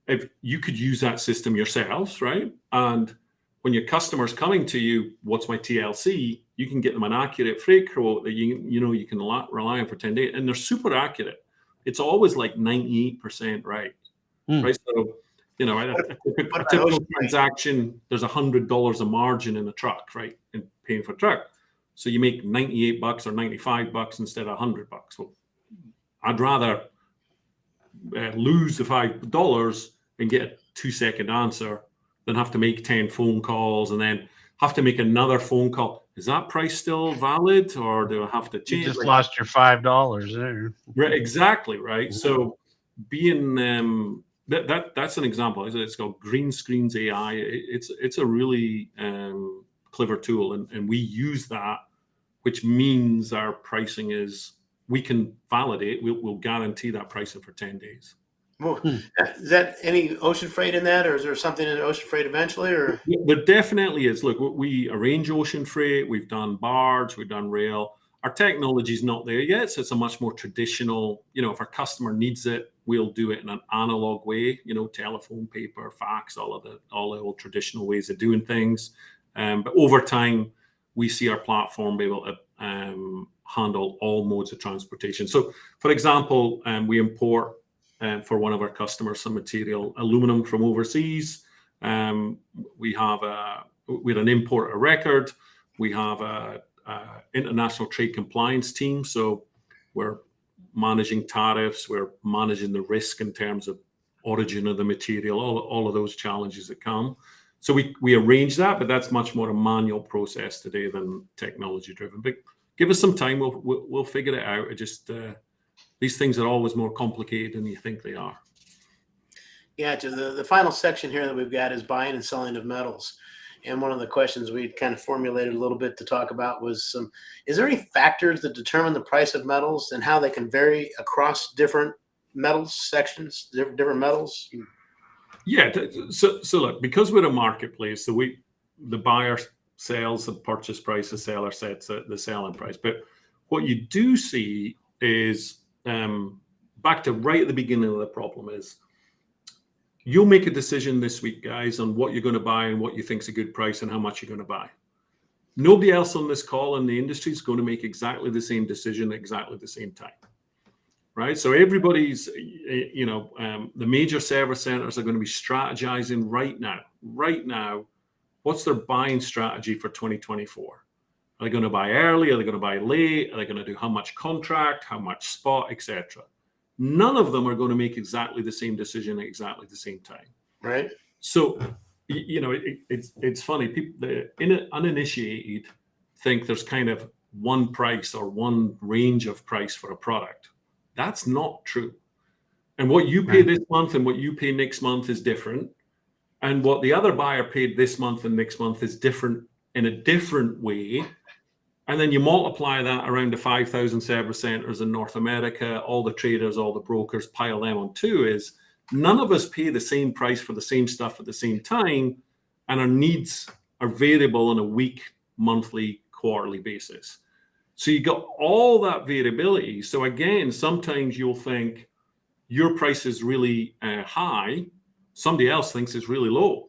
if you could use that system yourselves, right? And when your customer's coming to you, what's my TLC? You can get them an accurate freight quote that you can rely on for 10 days. And they're super accurate. It's always like 98% right. Right. So, a typical transaction, there's $100 a margin in a truck, right? In paying for a truck. So you make $98 or $95 instead of $100. Well, I'd rather lose the $5 and get a 2-second answer than have to make 10 phone calls and then have to make another phone call. Is that price still valid, or do I have to change? You just lost your $5 there. Right, exactly, right. So being that's an example. It's called Green Screens AI. It's a really clever tool, and we use that, which means our pricing is, we can validate. We'll guarantee that pricing for 10 days. Well, is that any ocean freight in that, or is there something in ocean freight eventually? Or there definitely is. Look, we arrange ocean freight. We've done barge. We've done rail. Our technology is not there yet, so it's a much more traditional. If our customer needs it, we'll do it in an analog way. Telephone, paper, fax, all the old traditional ways of doing things. But over time, we see our platform be able to handle all modes of transportation. So, for example, we import for one of our customers some material, aluminum from overseas. We have an import of record. We have a international trade compliance team. So we're managing tariffs. We're managing the risk in terms of origin of the material, all of those challenges that come. So we arrange that, but that's much more a manual process today than technology driven. But give us some time. We'll figure it out. It just these things are always more complicated than you think they are. Yeah, the final section here that we've got is buying and selling of metals. And one of the questions we kind of formulated a little bit to talk about was is there any factors that determine the price of metals and how they can vary across different metals sections, different metals? Yeah. So look, because we're a marketplace, so the buyer sells the purchase price, the seller sets the selling price. But what you do see is, back to right at the beginning of the problem, is you'll make a decision this week, guys, on what you're going to buy and what you think is a good price and how much you're going to buy. Nobody else on this call in the industry is going to make exactly the same decision at exactly the same time, right? So everybody's, the major service centers are going to be strategizing right now, what's their buying strategy for 2024? Are they going to buy early? Are they going to buy late? Are they going to do how much contract, how much spot, etc.? None of them are going to make exactly the same decision at exactly the same time. Right. So, it's funny. People, the uninitiated, think there's kind of one price or one range of price for a product. That's not true. And what you pay this month and what you pay next month is different. And what the other buyer paid this month and next month is different in a different way. And then you multiply that around the 5,000 service centers in North America, all the traders, all the brokers, pile them on two, is none of us pay the same price for the same stuff at the same time. And our needs are variable on a week, monthly, quarterly basis. So you got all that variability. So again, sometimes you'll think your price is really high. Somebody else thinks it's really low.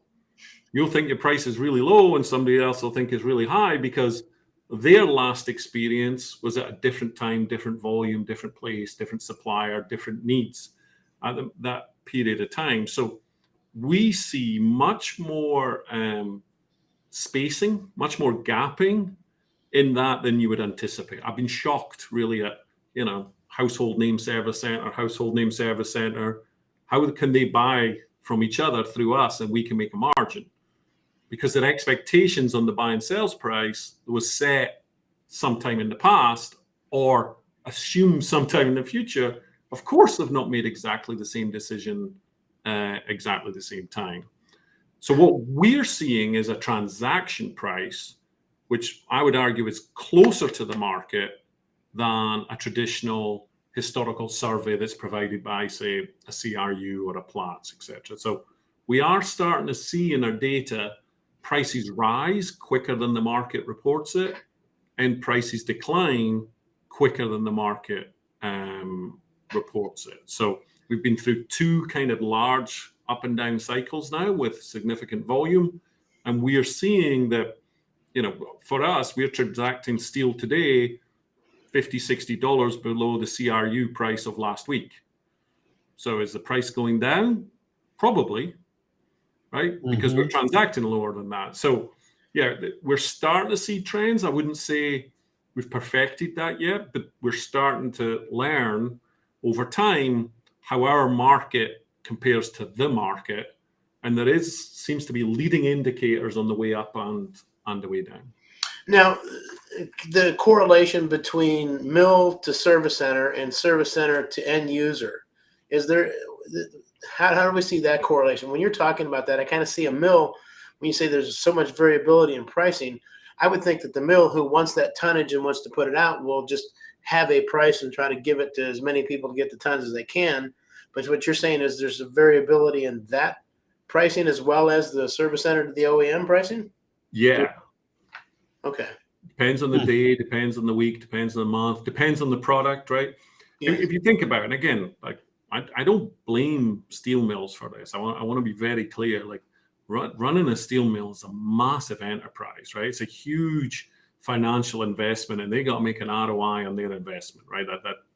You'll think your price is really low and somebody else will think it's really high, because their last experience was at a different time, different volume, different place, different supplier, different needs at that period of time. So we see much more spacing, much more gapping in that than you would anticipate. I've been shocked really at, household name service center, how can they buy from each other through us and we can make a margin? Because their expectations on the buy and sales price was set sometime in the past or assumed sometime in the future. Of course, they've not made exactly the same decision exactly the same time. So what we're seeing is a transaction price, which I would argue is closer to the market than a traditional historical survey that's provided by, say, a CRU or a Platts, etc. So we are starting to see in our data prices rise quicker than the market reports it, and prices decline quicker than the market reports it. So we've been through two kind of large up and down cycles now with significant volume, and we are seeing that, for us, we're transacting steel today $50, $60 below the CRU price of last week. So is the price going down? Probably, right? Because we're transacting lower than that. So yeah, we're starting to see trends. I wouldn't say we've perfected that yet, but we're starting to learn over time how our market compares to the market. And there seems to be leading indicators on the way up and the way down. Now, the correlation between mill to service center and service center to end user, is there, how do we see that correlation? When you're talking about that, I kind of see a mill, when you say there's so much variability in pricing, I would think that the mill who wants that tonnage and wants to put it out will just have a price and try to give it to as many people to get the tons as they can. But what you're saying is there's a variability in that pricing as well as the service center to the OEM pricing? Yeah. Okay. Depends on the day, depends on the week, depends on the month, depends on the product, right? Yeah. If you think about it, and again, like I don't blame steel mills for this. I want to be very clear. Like running a steel mill is a massive enterprise, right? It's a huge financial investment, and they got to make an ROI on their investment, right?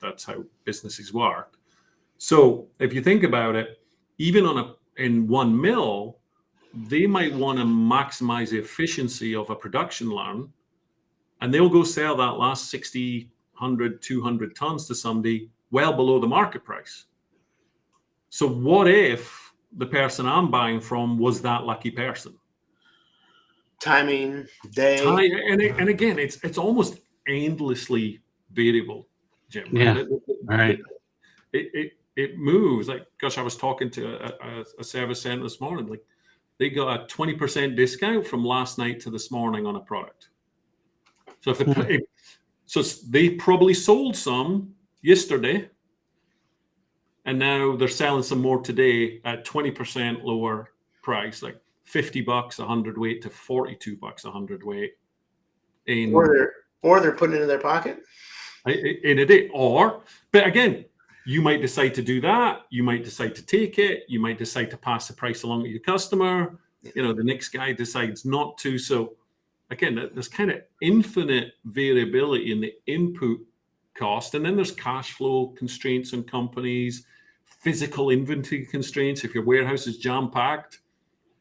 That's how businesses work. So if you think about it, even in one mill, they might want to maximize the efficiency of a production line, and they'll go sell that last 60, 100, 200 tons to somebody well below the market price. So what if the person I'm buying from was that lucky person? Timing, day. And again, it's almost endlessly variable, Jim. Yeah, right. It moves. Like, gosh, I was talking to a service center this morning. Like, they got a 20% discount from last night to this morning on a product. So so they probably sold some yesterday, and now they're selling some more today at 20% lower price, like $50 a hundredweight to $42 a hundredweight. Or they're putting it in their pocket. In a day, but again, you might decide to do that. You might decide to take it. You might decide to pass the price along to your customer. The next guy decides not to. So again, there's kind of infinite variability in the input cost. And then there's cash flow constraints on companies, physical inventory constraints. If your warehouse is jam-packed,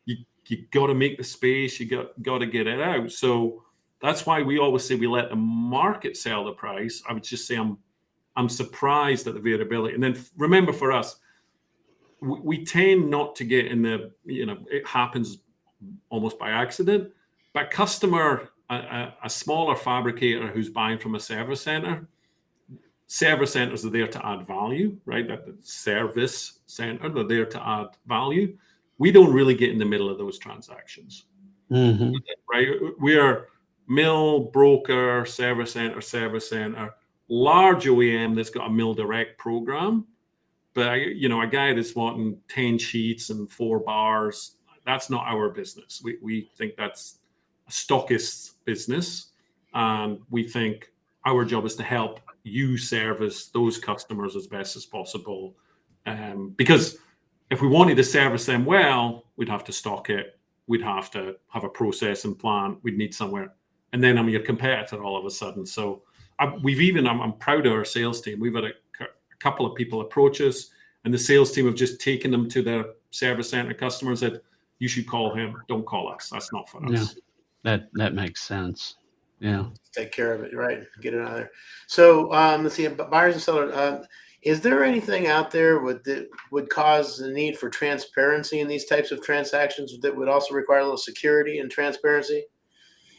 you got to make the space. You got to get it out. So that's why we always say we let the market sell the price. I would just say I'm surprised at the variability. And then remember, for us, we tend not to get in the, it happens almost by accident. But customer, a smaller fabricator who's buying from a service centers are there to add value, right? That the service center, they're there to add value. We don't really get in the middle of those transactions, right? We're mill, broker, service center, large OEM that's got a mill direct program. But a guy that's wanting 10 sheets and 4 bars, that's not our business. We think that's a stockist's business, and we think our job is to help you service those customers as best as possible. Because if we wanted to service them well, we'd have to stock it. We'd have to have a process and plan. We'd need somewhere and then I'm your competitor all of a sudden. So I'm proud of our sales team. We've had a couple of people approach us, and the sales team have just taken them to their service center customers and said, you should call him, don't call us. That's not for us. That makes sense. Yeah. Take care of it, right? Get it out of there. So let's see, buyers and sellers. Is there anything out there that would cause the need for transparency in these types of transactions that would also require a little security and transparency?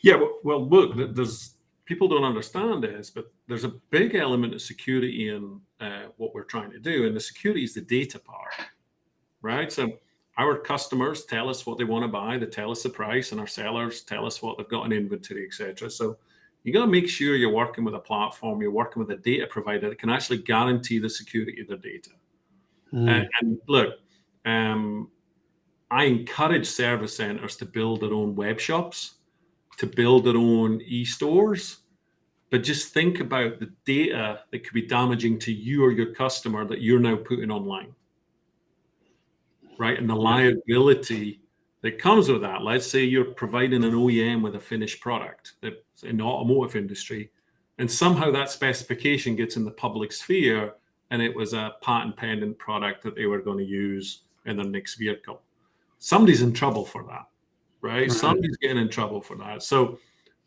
Yeah, well, look, there's people don't understand this, but there's a big element of security in what we're trying to do, and the security is the data part, right? So our customers tell us what they want to buy, they tell us the price, and our sellers tell us what they've got in inventory, etc. So you got to make sure you're working with a platform, you're working with a data provider that can actually guarantee the security of their data. And look, I encourage service centers to build their own web shops, to build their own e-stores, but just think about the data that could be damaging to you or your customer that you're now putting online, right? And the liability that comes with that. Let's say you're providing an OEM with a finished product that's in the automotive industry, and somehow that specification gets in the public sphere, and it was a patent pending product that they were going to use in their next vehicle. Somebody's in trouble for that, right? Somebody's getting in trouble for that. So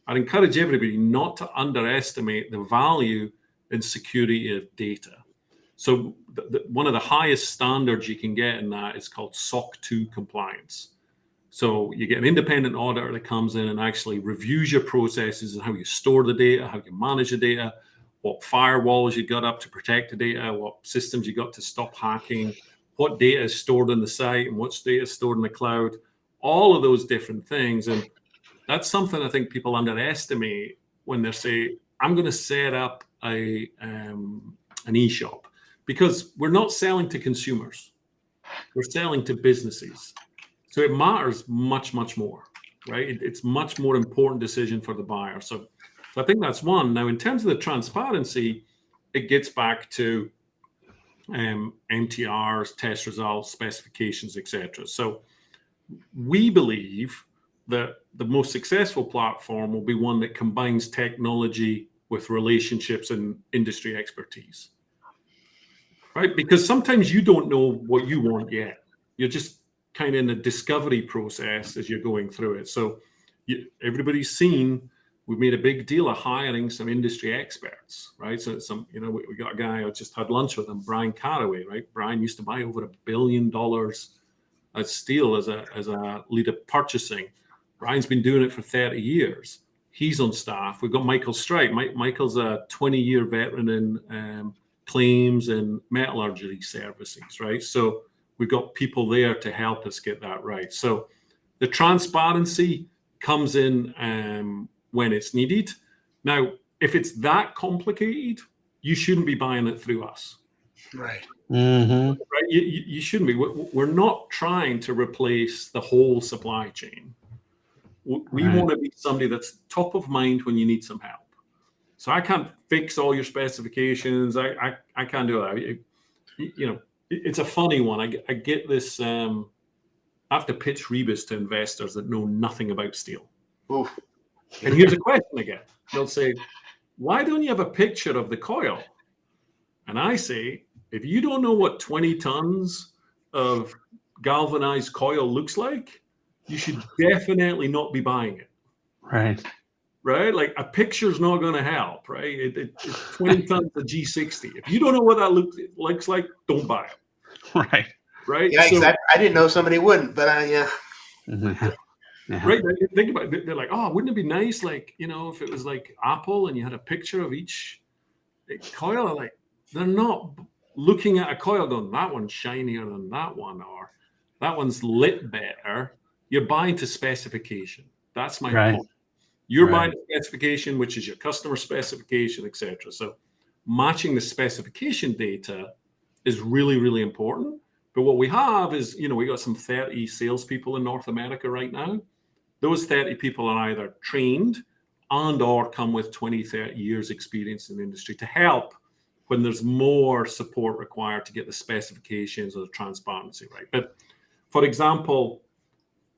I'd encourage everybody not to underestimate the value and security of data. So one of the highest standards you can get in that is called SOC 2 compliance. So you get an independent auditor that comes in and actually reviews your processes and how you store the data, how you manage the data, what firewalls you got up to protect the data, what systems you got to stop hacking, what data is stored on the site and what's data is stored in the cloud, all of those different things. And that's something I think people underestimate when they say, I'm going to set up an e-shop, because we're not selling to consumers. We're selling to businesses. So it matters much, much more, right? It's much more important decision for the buyer. So I think that's one. Now, in terms of the transparency, it gets back to MTRs, test results, specifications, etc. So we believe that the most successful platform will be one that combines technology with relationships and industry expertise, right? Because sometimes you don't know what you want yet. You're just kind of in the discovery process as you're going through it. So everybody's seen, we've made a big deal of hiring some industry experts, right? So we got a guy, I just had lunch with him, Brian Caraway, right? Brian used to buy over $1 billion of steel as a lead of purchasing. Brian's been doing it for 30 years. He's on staff. We've got Michael Strike. Michael's a 20-year veteran in claims and metallurgy services, right? So we've got people there to help us get that right. So the transparency comes in when it's needed. Now, if it's that complicated, you shouldn't be buying it through us. Right. Mm-hmm. Right? You shouldn't be. We're not trying to replace the whole supply chain. We want to be somebody that's top of mind when you need some help. So I can't fix all your specifications. I can't do it. It's a funny one. I get this. I have to pitch Reibus to investors that know nothing about steel. Oof. And here's a question again. They'll say, why don't you have a picture of the coil? And I say, if you don't know what 20 tons of galvanized coil looks like, you should definitely not be buying it. Right. Right? Like a picture's not going to help, right? It's 20 tons of G60. If you don't know what that looks like, don't buy it. Right. Right? Yeah, so, I didn't know somebody wouldn't, but yeah. Yeah. Right. Think about it. They're like, oh, wouldn't it be nice, like, if it was like Apple and you had a picture of each coil? Like, they're not looking at a coil going, that one's shinier than that one, or that one's lit better. You're buying to specification. That's my point. You're buying the specification, which is your customer specification, etc. So matching the specification data is really, really important. But what we have is, we got some 30 salespeople in North America right now. Those 30 people are either trained and or come with 20, 30 years experience in the industry to help when there's more support required to get the specifications or the transparency right. But for example,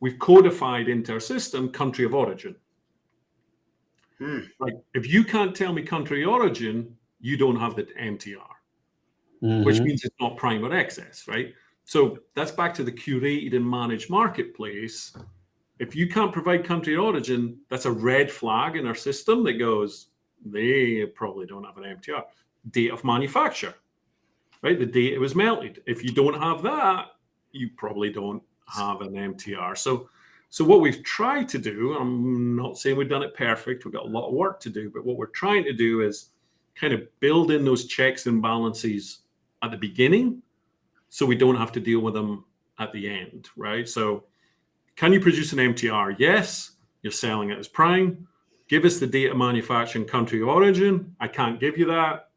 we've codified into our system country of origin. Like, if you can't tell me country origin, you don't have the MTR, which means it's not prime or excess, right? So that's back to the curated and managed marketplace. If you can't provide country origin, that's a red flag in our system that goes, they probably don't have an MTR. Date of manufacture, right? The date it was melted. If you don't have that, you probably don't have an MTR. So what we've tried to do, I'm not saying we've done it perfect, we've got a lot of work to do, but what we're trying to do is kind of build in those checks and balances at the beginning so we don't have to deal with them at the end, right? So can you produce an MTR? Yes, you're selling it as prime. Give us the date of manufacture and country of origin. I can't give you that.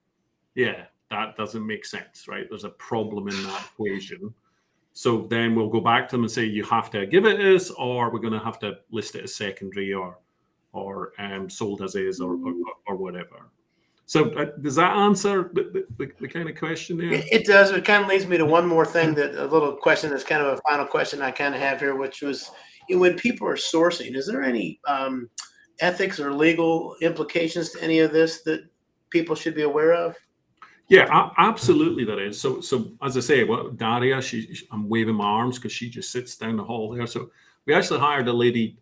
Yeah, that doesn't make sense, right? There's a problem in that equation. So then we'll go back to them and say, you have to give it as, or we're going to have to list it as secondary or sold as is or whatever. So does that answer the kind of question there? It does. It kind of leads me to one more thing, a little question that's kind of a final question I kind of have here, which was, when people are sourcing, is there any ethics or legal implications to any of this that people should be aware of? Yeah, absolutely there is. So as I say, Daria, I'm waving my arms because she just sits down the hall there. So we actually hired a lady,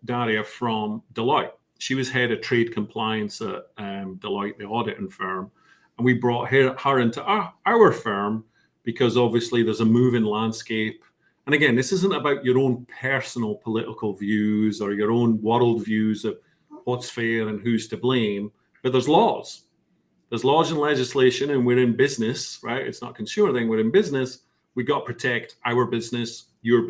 Daria, from Deloitte. She was head of trade compliance at Deloitte, the auditing firm. And we brought her into our firm because obviously there's a moving landscape. And again, this isn't about your own personal political views or your own world views of what's fair and who's to blame, but there's laws. There's laws and legislation, and we're in business, right? It's not a consumer thing. We're in business. We got to protect our business, your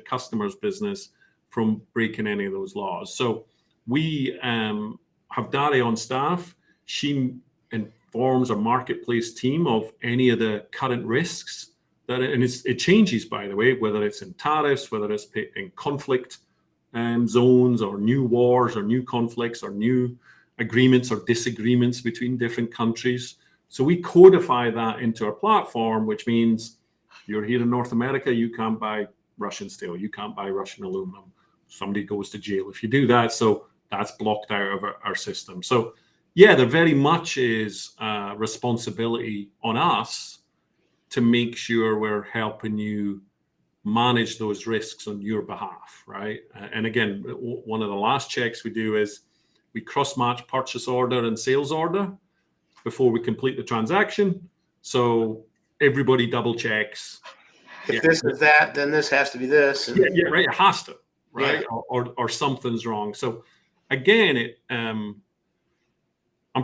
customer's business from breaking any of those laws. So we have Daria on staff. She informs our marketplace team of any of the current risks. And it changes, by the way, whether it's in tariffs, whether it's in conflict zones or new wars or new conflicts or new agreements or disagreements between different countries. So we codify that into our platform, which means you're here in North America, you can't buy Russian steel, you can't buy Russian aluminum. Somebody goes to jail if you do that. So that's blocked out of our system. So yeah, there very much is responsibility on us to make sure we're helping you manage those risks on your behalf, right? And again, one of the last checks we do is we cross-match purchase order and sales order before we complete the transaction. So everybody double checks. If this is that, then this has to be this. And yeah, right. It has to, right? Yeah. Or something's wrong. So again, I'm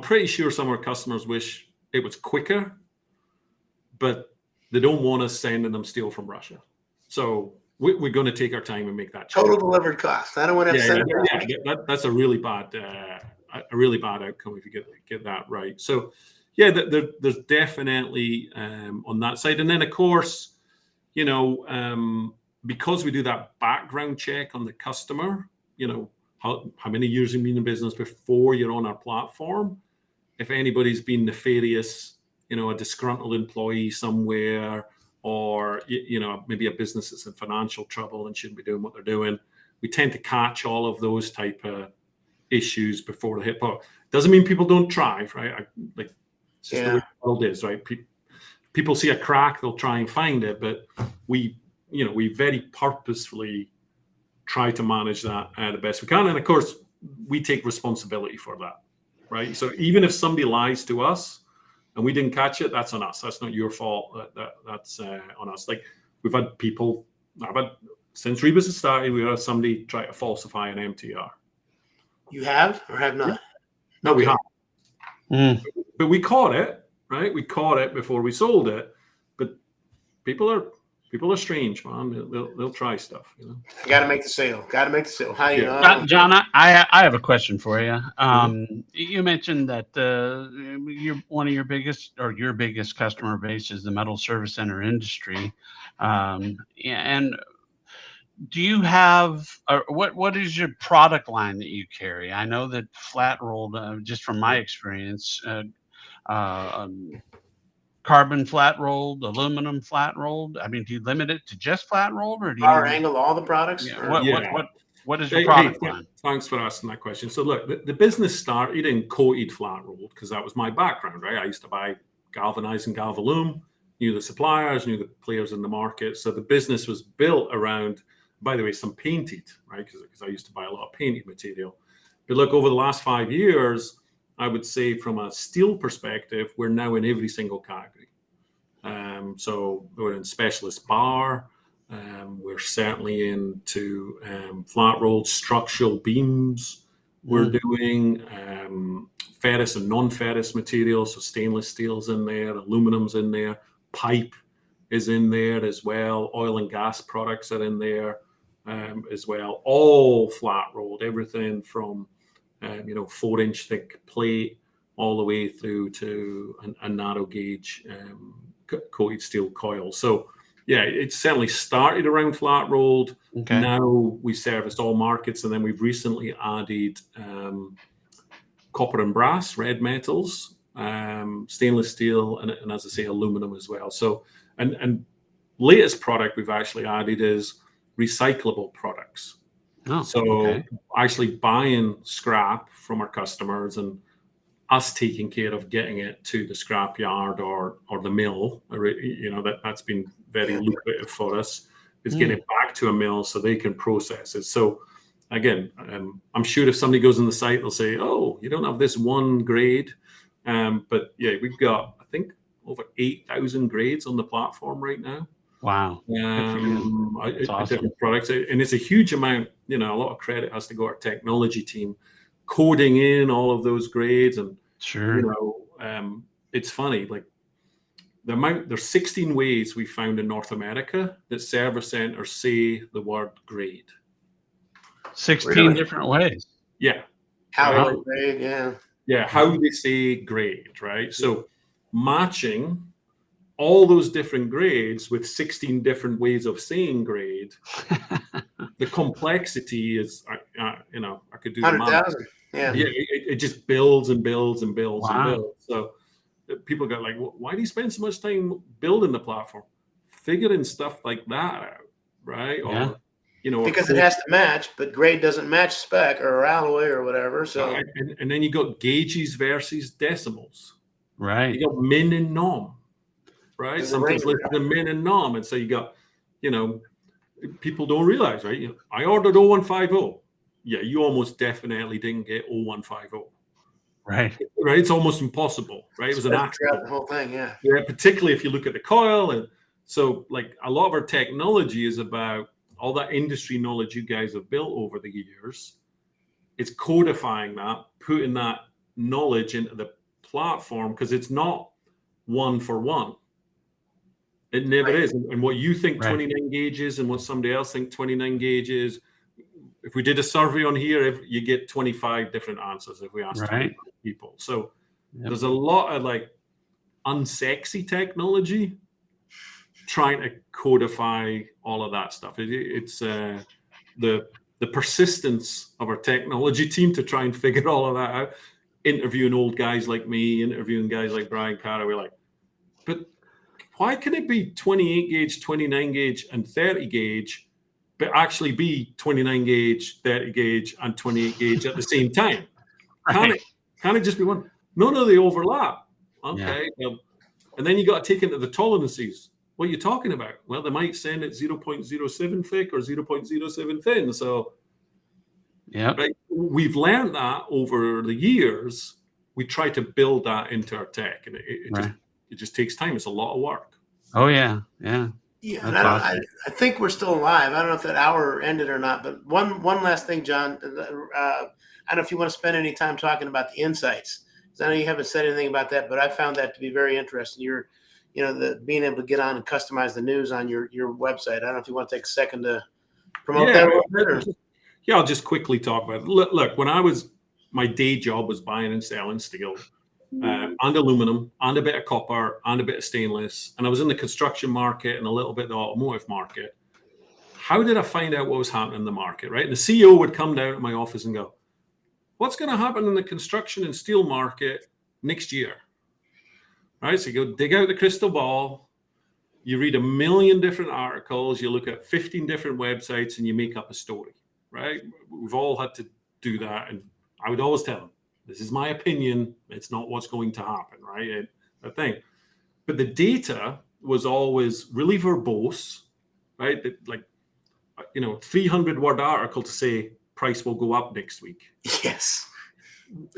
pretty sure some of our customers wish it was quicker, but they don't want us sending them steel from Russia. So we're going to take our time and make that check. Total delivered cost. I don't want to send it. That's a really bad outcome if you get that right. So yeah, there's definitely on that side. And then of course, because we do that background check on the customer, how many years you've been in business before you're on our platform. If anybody's been nefarious, a disgruntled employee somewhere, or maybe a business that's in financial trouble and shouldn't be doing what they're doing, we tend to catch all of those type of issues before they hit. But doesn't mean people don't try, right? It's just the way the world is, right? People see a crack, they'll try and find it, but we very purposefully try to manage that the best we can. And of course, we take responsibility for that, right? So even if somebody lies to us and we didn't catch it, that's on us. That's not your fault. That's on us. Like we've had people, since Reibus has started, we've had somebody try to falsify an MTR. You have or have not? Yeah. No, we have. But we caught it, right? We caught it before we sold it. But people are strange, man. They'll try stuff. Got to make the sale. How you know? John, I have a question for you. You mentioned that one of your biggest customer base is the metal service center industry, and do you have what is your product line that you carry? I know that flat rolled, just from my experience, carbon flat rolled, aluminum flat rolled. I mean, do you limit it to just flat rolled, or do you angle all the products? Yeah. What What is your product line? Thanks for asking that question. So look, the business started in coated flat rolled because that was my background, right? I used to buy galvanized and Galvalume, knew the suppliers, knew the players in the market. So the business was built around, by the way, some painted, right? Because I used to buy a lot of painted material. But look, over the last 5 years, I would say from a steel perspective, we're now in every single category. So we're in specialist bar. We're certainly into flat rolled structural beams. We're doing ferrous and non-ferrous materials, so stainless steel's in there, aluminum's in there, pipe is in there as well, oil and gas products are in there as well, all flat rolled, everything from 4-inch thick plate all the way through to a narrow gauge coated steel coil. So yeah, it certainly started around flat rolled. Okay. Now we service all markets, and then we've recently added copper and brass, red metals, stainless steel, and as I say, aluminum as well. So, and latest product we've actually added is recyclable products. Oh, so okay. actually buying scrap from our customers and us taking care of getting it to the scrap yard or the mill, that's been very lucrative for us, is getting it back to a mill so they can process it. So again, I'm sure if somebody goes on the site, they'll say, oh, you don't have this one grade. But yeah, we've got, I think, over 8,000 grades on the platform right now. Wow. Awesome. Different products. And it's a huge amount, a lot of credit has to go to our technology team, coding in all of those grades. And, it's funny, like there's 16 ways we found in North America that service centers say the word grade. 16 different ways. Yeah. How grade, yeah. Yeah, how they say grade, right? So matching all those different grades with 16 different ways of saying grade, the complexity is, I could do 100,000. Yeah. It just builds and builds and builds and Wow. builds. So people go like, why do you spend so much time building the platform? Figuring stuff like that out, right? Yeah. Or, because it has to match, but grade doesn't match spec or alloy or whatever. So and then you got gauges versus decimals. Right. You got min and nom, right? Something's listed in min and nom, and so you got, people don't realize, right? I ordered 0150. Yeah, you almost definitely didn't get 0150. Right. Right. It's almost impossible, right? It was an accident. The whole thing, yeah. Yeah, particularly if you look at the coil. And so like a lot of our technology is about all that industry knowledge you guys have built over the years. It's codifying that, putting that knowledge into the platform, because it's not one for one. It never is. And what you think 29 gauges and what somebody else thinks 29 gauges, if we did a survey on here, you get 25 different answers if we ask 25 people. So there's a lot of like unsexy technology trying to codify all of that stuff. It's the persistence of our technology team to try and figure all of that out. Interviewing old guys like me, interviewing guys like Brian Carter, we're like, but why can it be 28 gauge, 29 gauge, and 30 gauge, but actually be 29 gauge, 30 gauge, and 28 gauge at the same time? Can it just be one? No, they overlap. Okay. Yeah. And then you got to take into the tolerances. What are you talking about? Well, they might send it 0.07 thick or 0.07 thin. So we've learned that over the years. We try to build that into our tech, and it just takes time. It's a lot of work. Oh, yeah. Yeah. Yeah, and I think we're still alive. I don't know if that hour ended or not, but one last thing, John. I don't know if you want to spend any time talking about the insights, because I know you haven't said anything about that, but I found that to be very interesting. You're, the being able to get on and customize the news on your website. I don't know if you want to take a second to promote that a little bit. Or? Yeah, I'll just quickly talk about it. Look, when my day job was buying and selling steel. And aluminum, and a bit of copper, and a bit of stainless. And I was in the construction market and a little bit of the automotive market. How did I find out what was happening in the market, right? And the CEO would come down to my office and go, what's going to happen in the construction and steel market next year? Right? So you go dig out the crystal ball, you read 1 million different articles, you look at 15 different websites, and you make up a story, right? We've all had to do that. And I would always tell them, this is my opinion. It's not what's going to happen, right? That thing. But the data was always really verbose, right? 300-word article to say price will go up next week. Yes.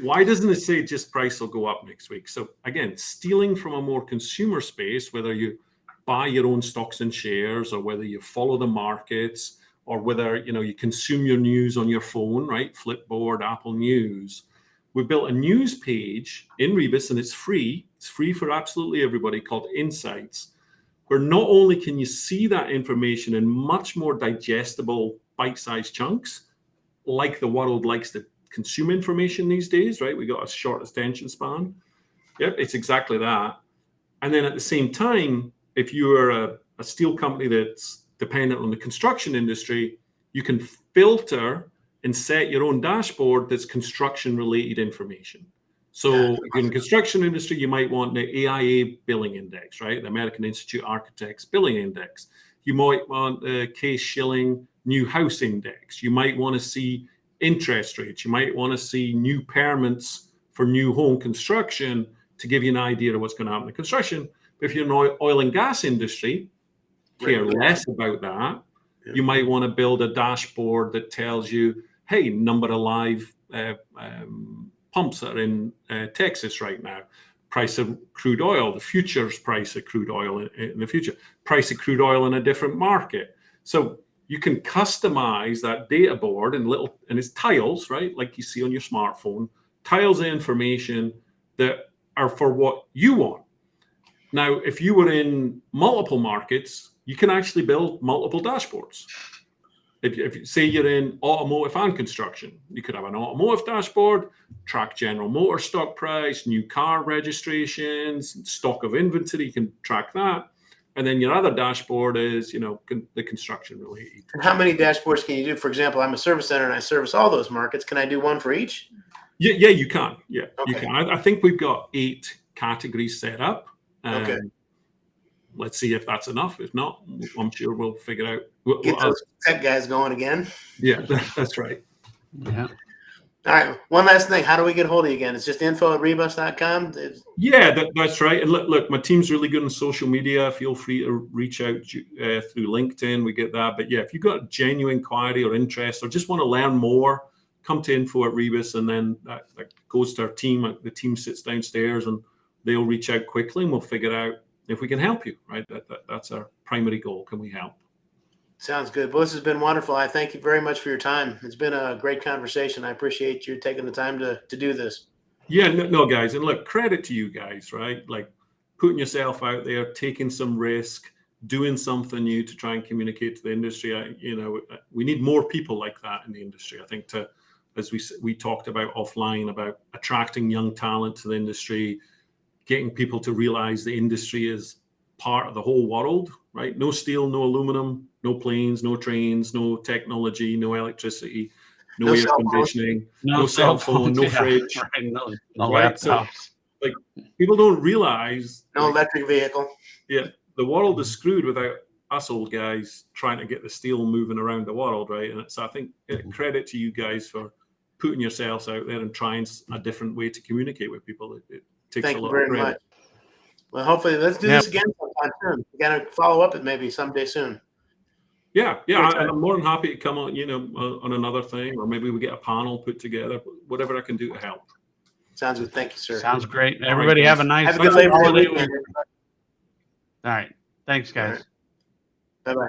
Why doesn't it say just price will go up next week? So again, stealing from a more consumer space, whether you buy your own stocks and shares, or whether you follow the markets, or whether you consume your news on your phone, right? Flipboard, Apple News. We built a news page in Reibus, and it's free. It's free for absolutely everybody, called Insights, where not only can you see that information in much more digestible, bite-sized chunks, like the world likes to consume information these days, right? We got a short attention span. Yep, it's exactly that. And then at the same time, if you are a steel company that's dependent on the construction industry, you can filter and set your own dashboard that's construction-related information. So if you're in the construction industry, you might want the AIA billing index, right? The American Institute of Architects billing index. You might want the Case-Shilling new house index. You might want to see interest rates. You might want to see new permits for new home construction to give you an idea of what's going to happen in construction. But if you're in the oil and gas industry, care less about that. Yeah. You might want to build a dashboard that tells you, hey, number of live pumps that are in Texas right now, price of crude oil, the futures price of crude oil in the future, price of crude oil in a different market. So you can customize that data board and it's tiles, right? Like you see on your smartphone, tiles of information that are for what you want. Now, if you were in multiple markets, you can actually build multiple dashboards. If you say you're in automotive and construction, you could have an automotive dashboard, track General Motor stock price, new car registrations, stock of inventory, you can track that. And then your other dashboard is, the construction related. And how many dashboards can you do? For example, I'm a service center and I service all those markets. Can I do one for each? Yeah, you can. Yeah, okay. You can. I think we've got 8 categories set up. Okay. Let's see if that's enough. If not, I'm sure we'll figure out. Get those tech guys going again. Yeah, that's right. Yeah. All right. One last thing. How do we get hold of you again? It's just info@reibus.com. Yeah, that's right. And look, my team's really good on social media. Feel free to reach out through LinkedIn. We get that. But yeah, if you've got a genuine inquiry or interest or just want to learn more, come to info@Reibus, and then that goes to our team. The team sits downstairs and they'll reach out quickly, and we'll figure out if we can help you, right? That's our primary goal. Can we help? Sounds good. Well, this has been wonderful. I thank you very much for your time. It's been a great conversation. I appreciate you taking the time to do this. Yeah, no, guys. And look, credit to you guys, right? Like putting yourself out there, taking some risk, doing something new to try and communicate to the industry. We need more people like that in the industry. I think as we talked about offline, about attracting young talent to the industry, getting people to realize the industry is part of the whole world, right? No steel, no aluminum, no planes, no trains, no technology, no electricity, no air conditioning, no cell phone, no fridge, right, no right? laptops. So, people don't realize. No electric vehicle. Yeah, the world is screwed without us old guys trying to get the steel moving around the world, right? And so I think credit to you guys for putting yourselves out there and trying a different way to communicate with people. It takes Thank a you lot very of credit. much. Well, hopefully let's do this again sometime soon. We got to follow up it maybe someday soon. Yeah. I'm more than happy to come on, on another thing, or maybe we get a panel put together, whatever I can do to help. Sounds good. Thank you, sir. Sounds great. Everybody have a nice have a good Labor Day holiday weekend. All right. Thanks, guys. Right. Bye-bye.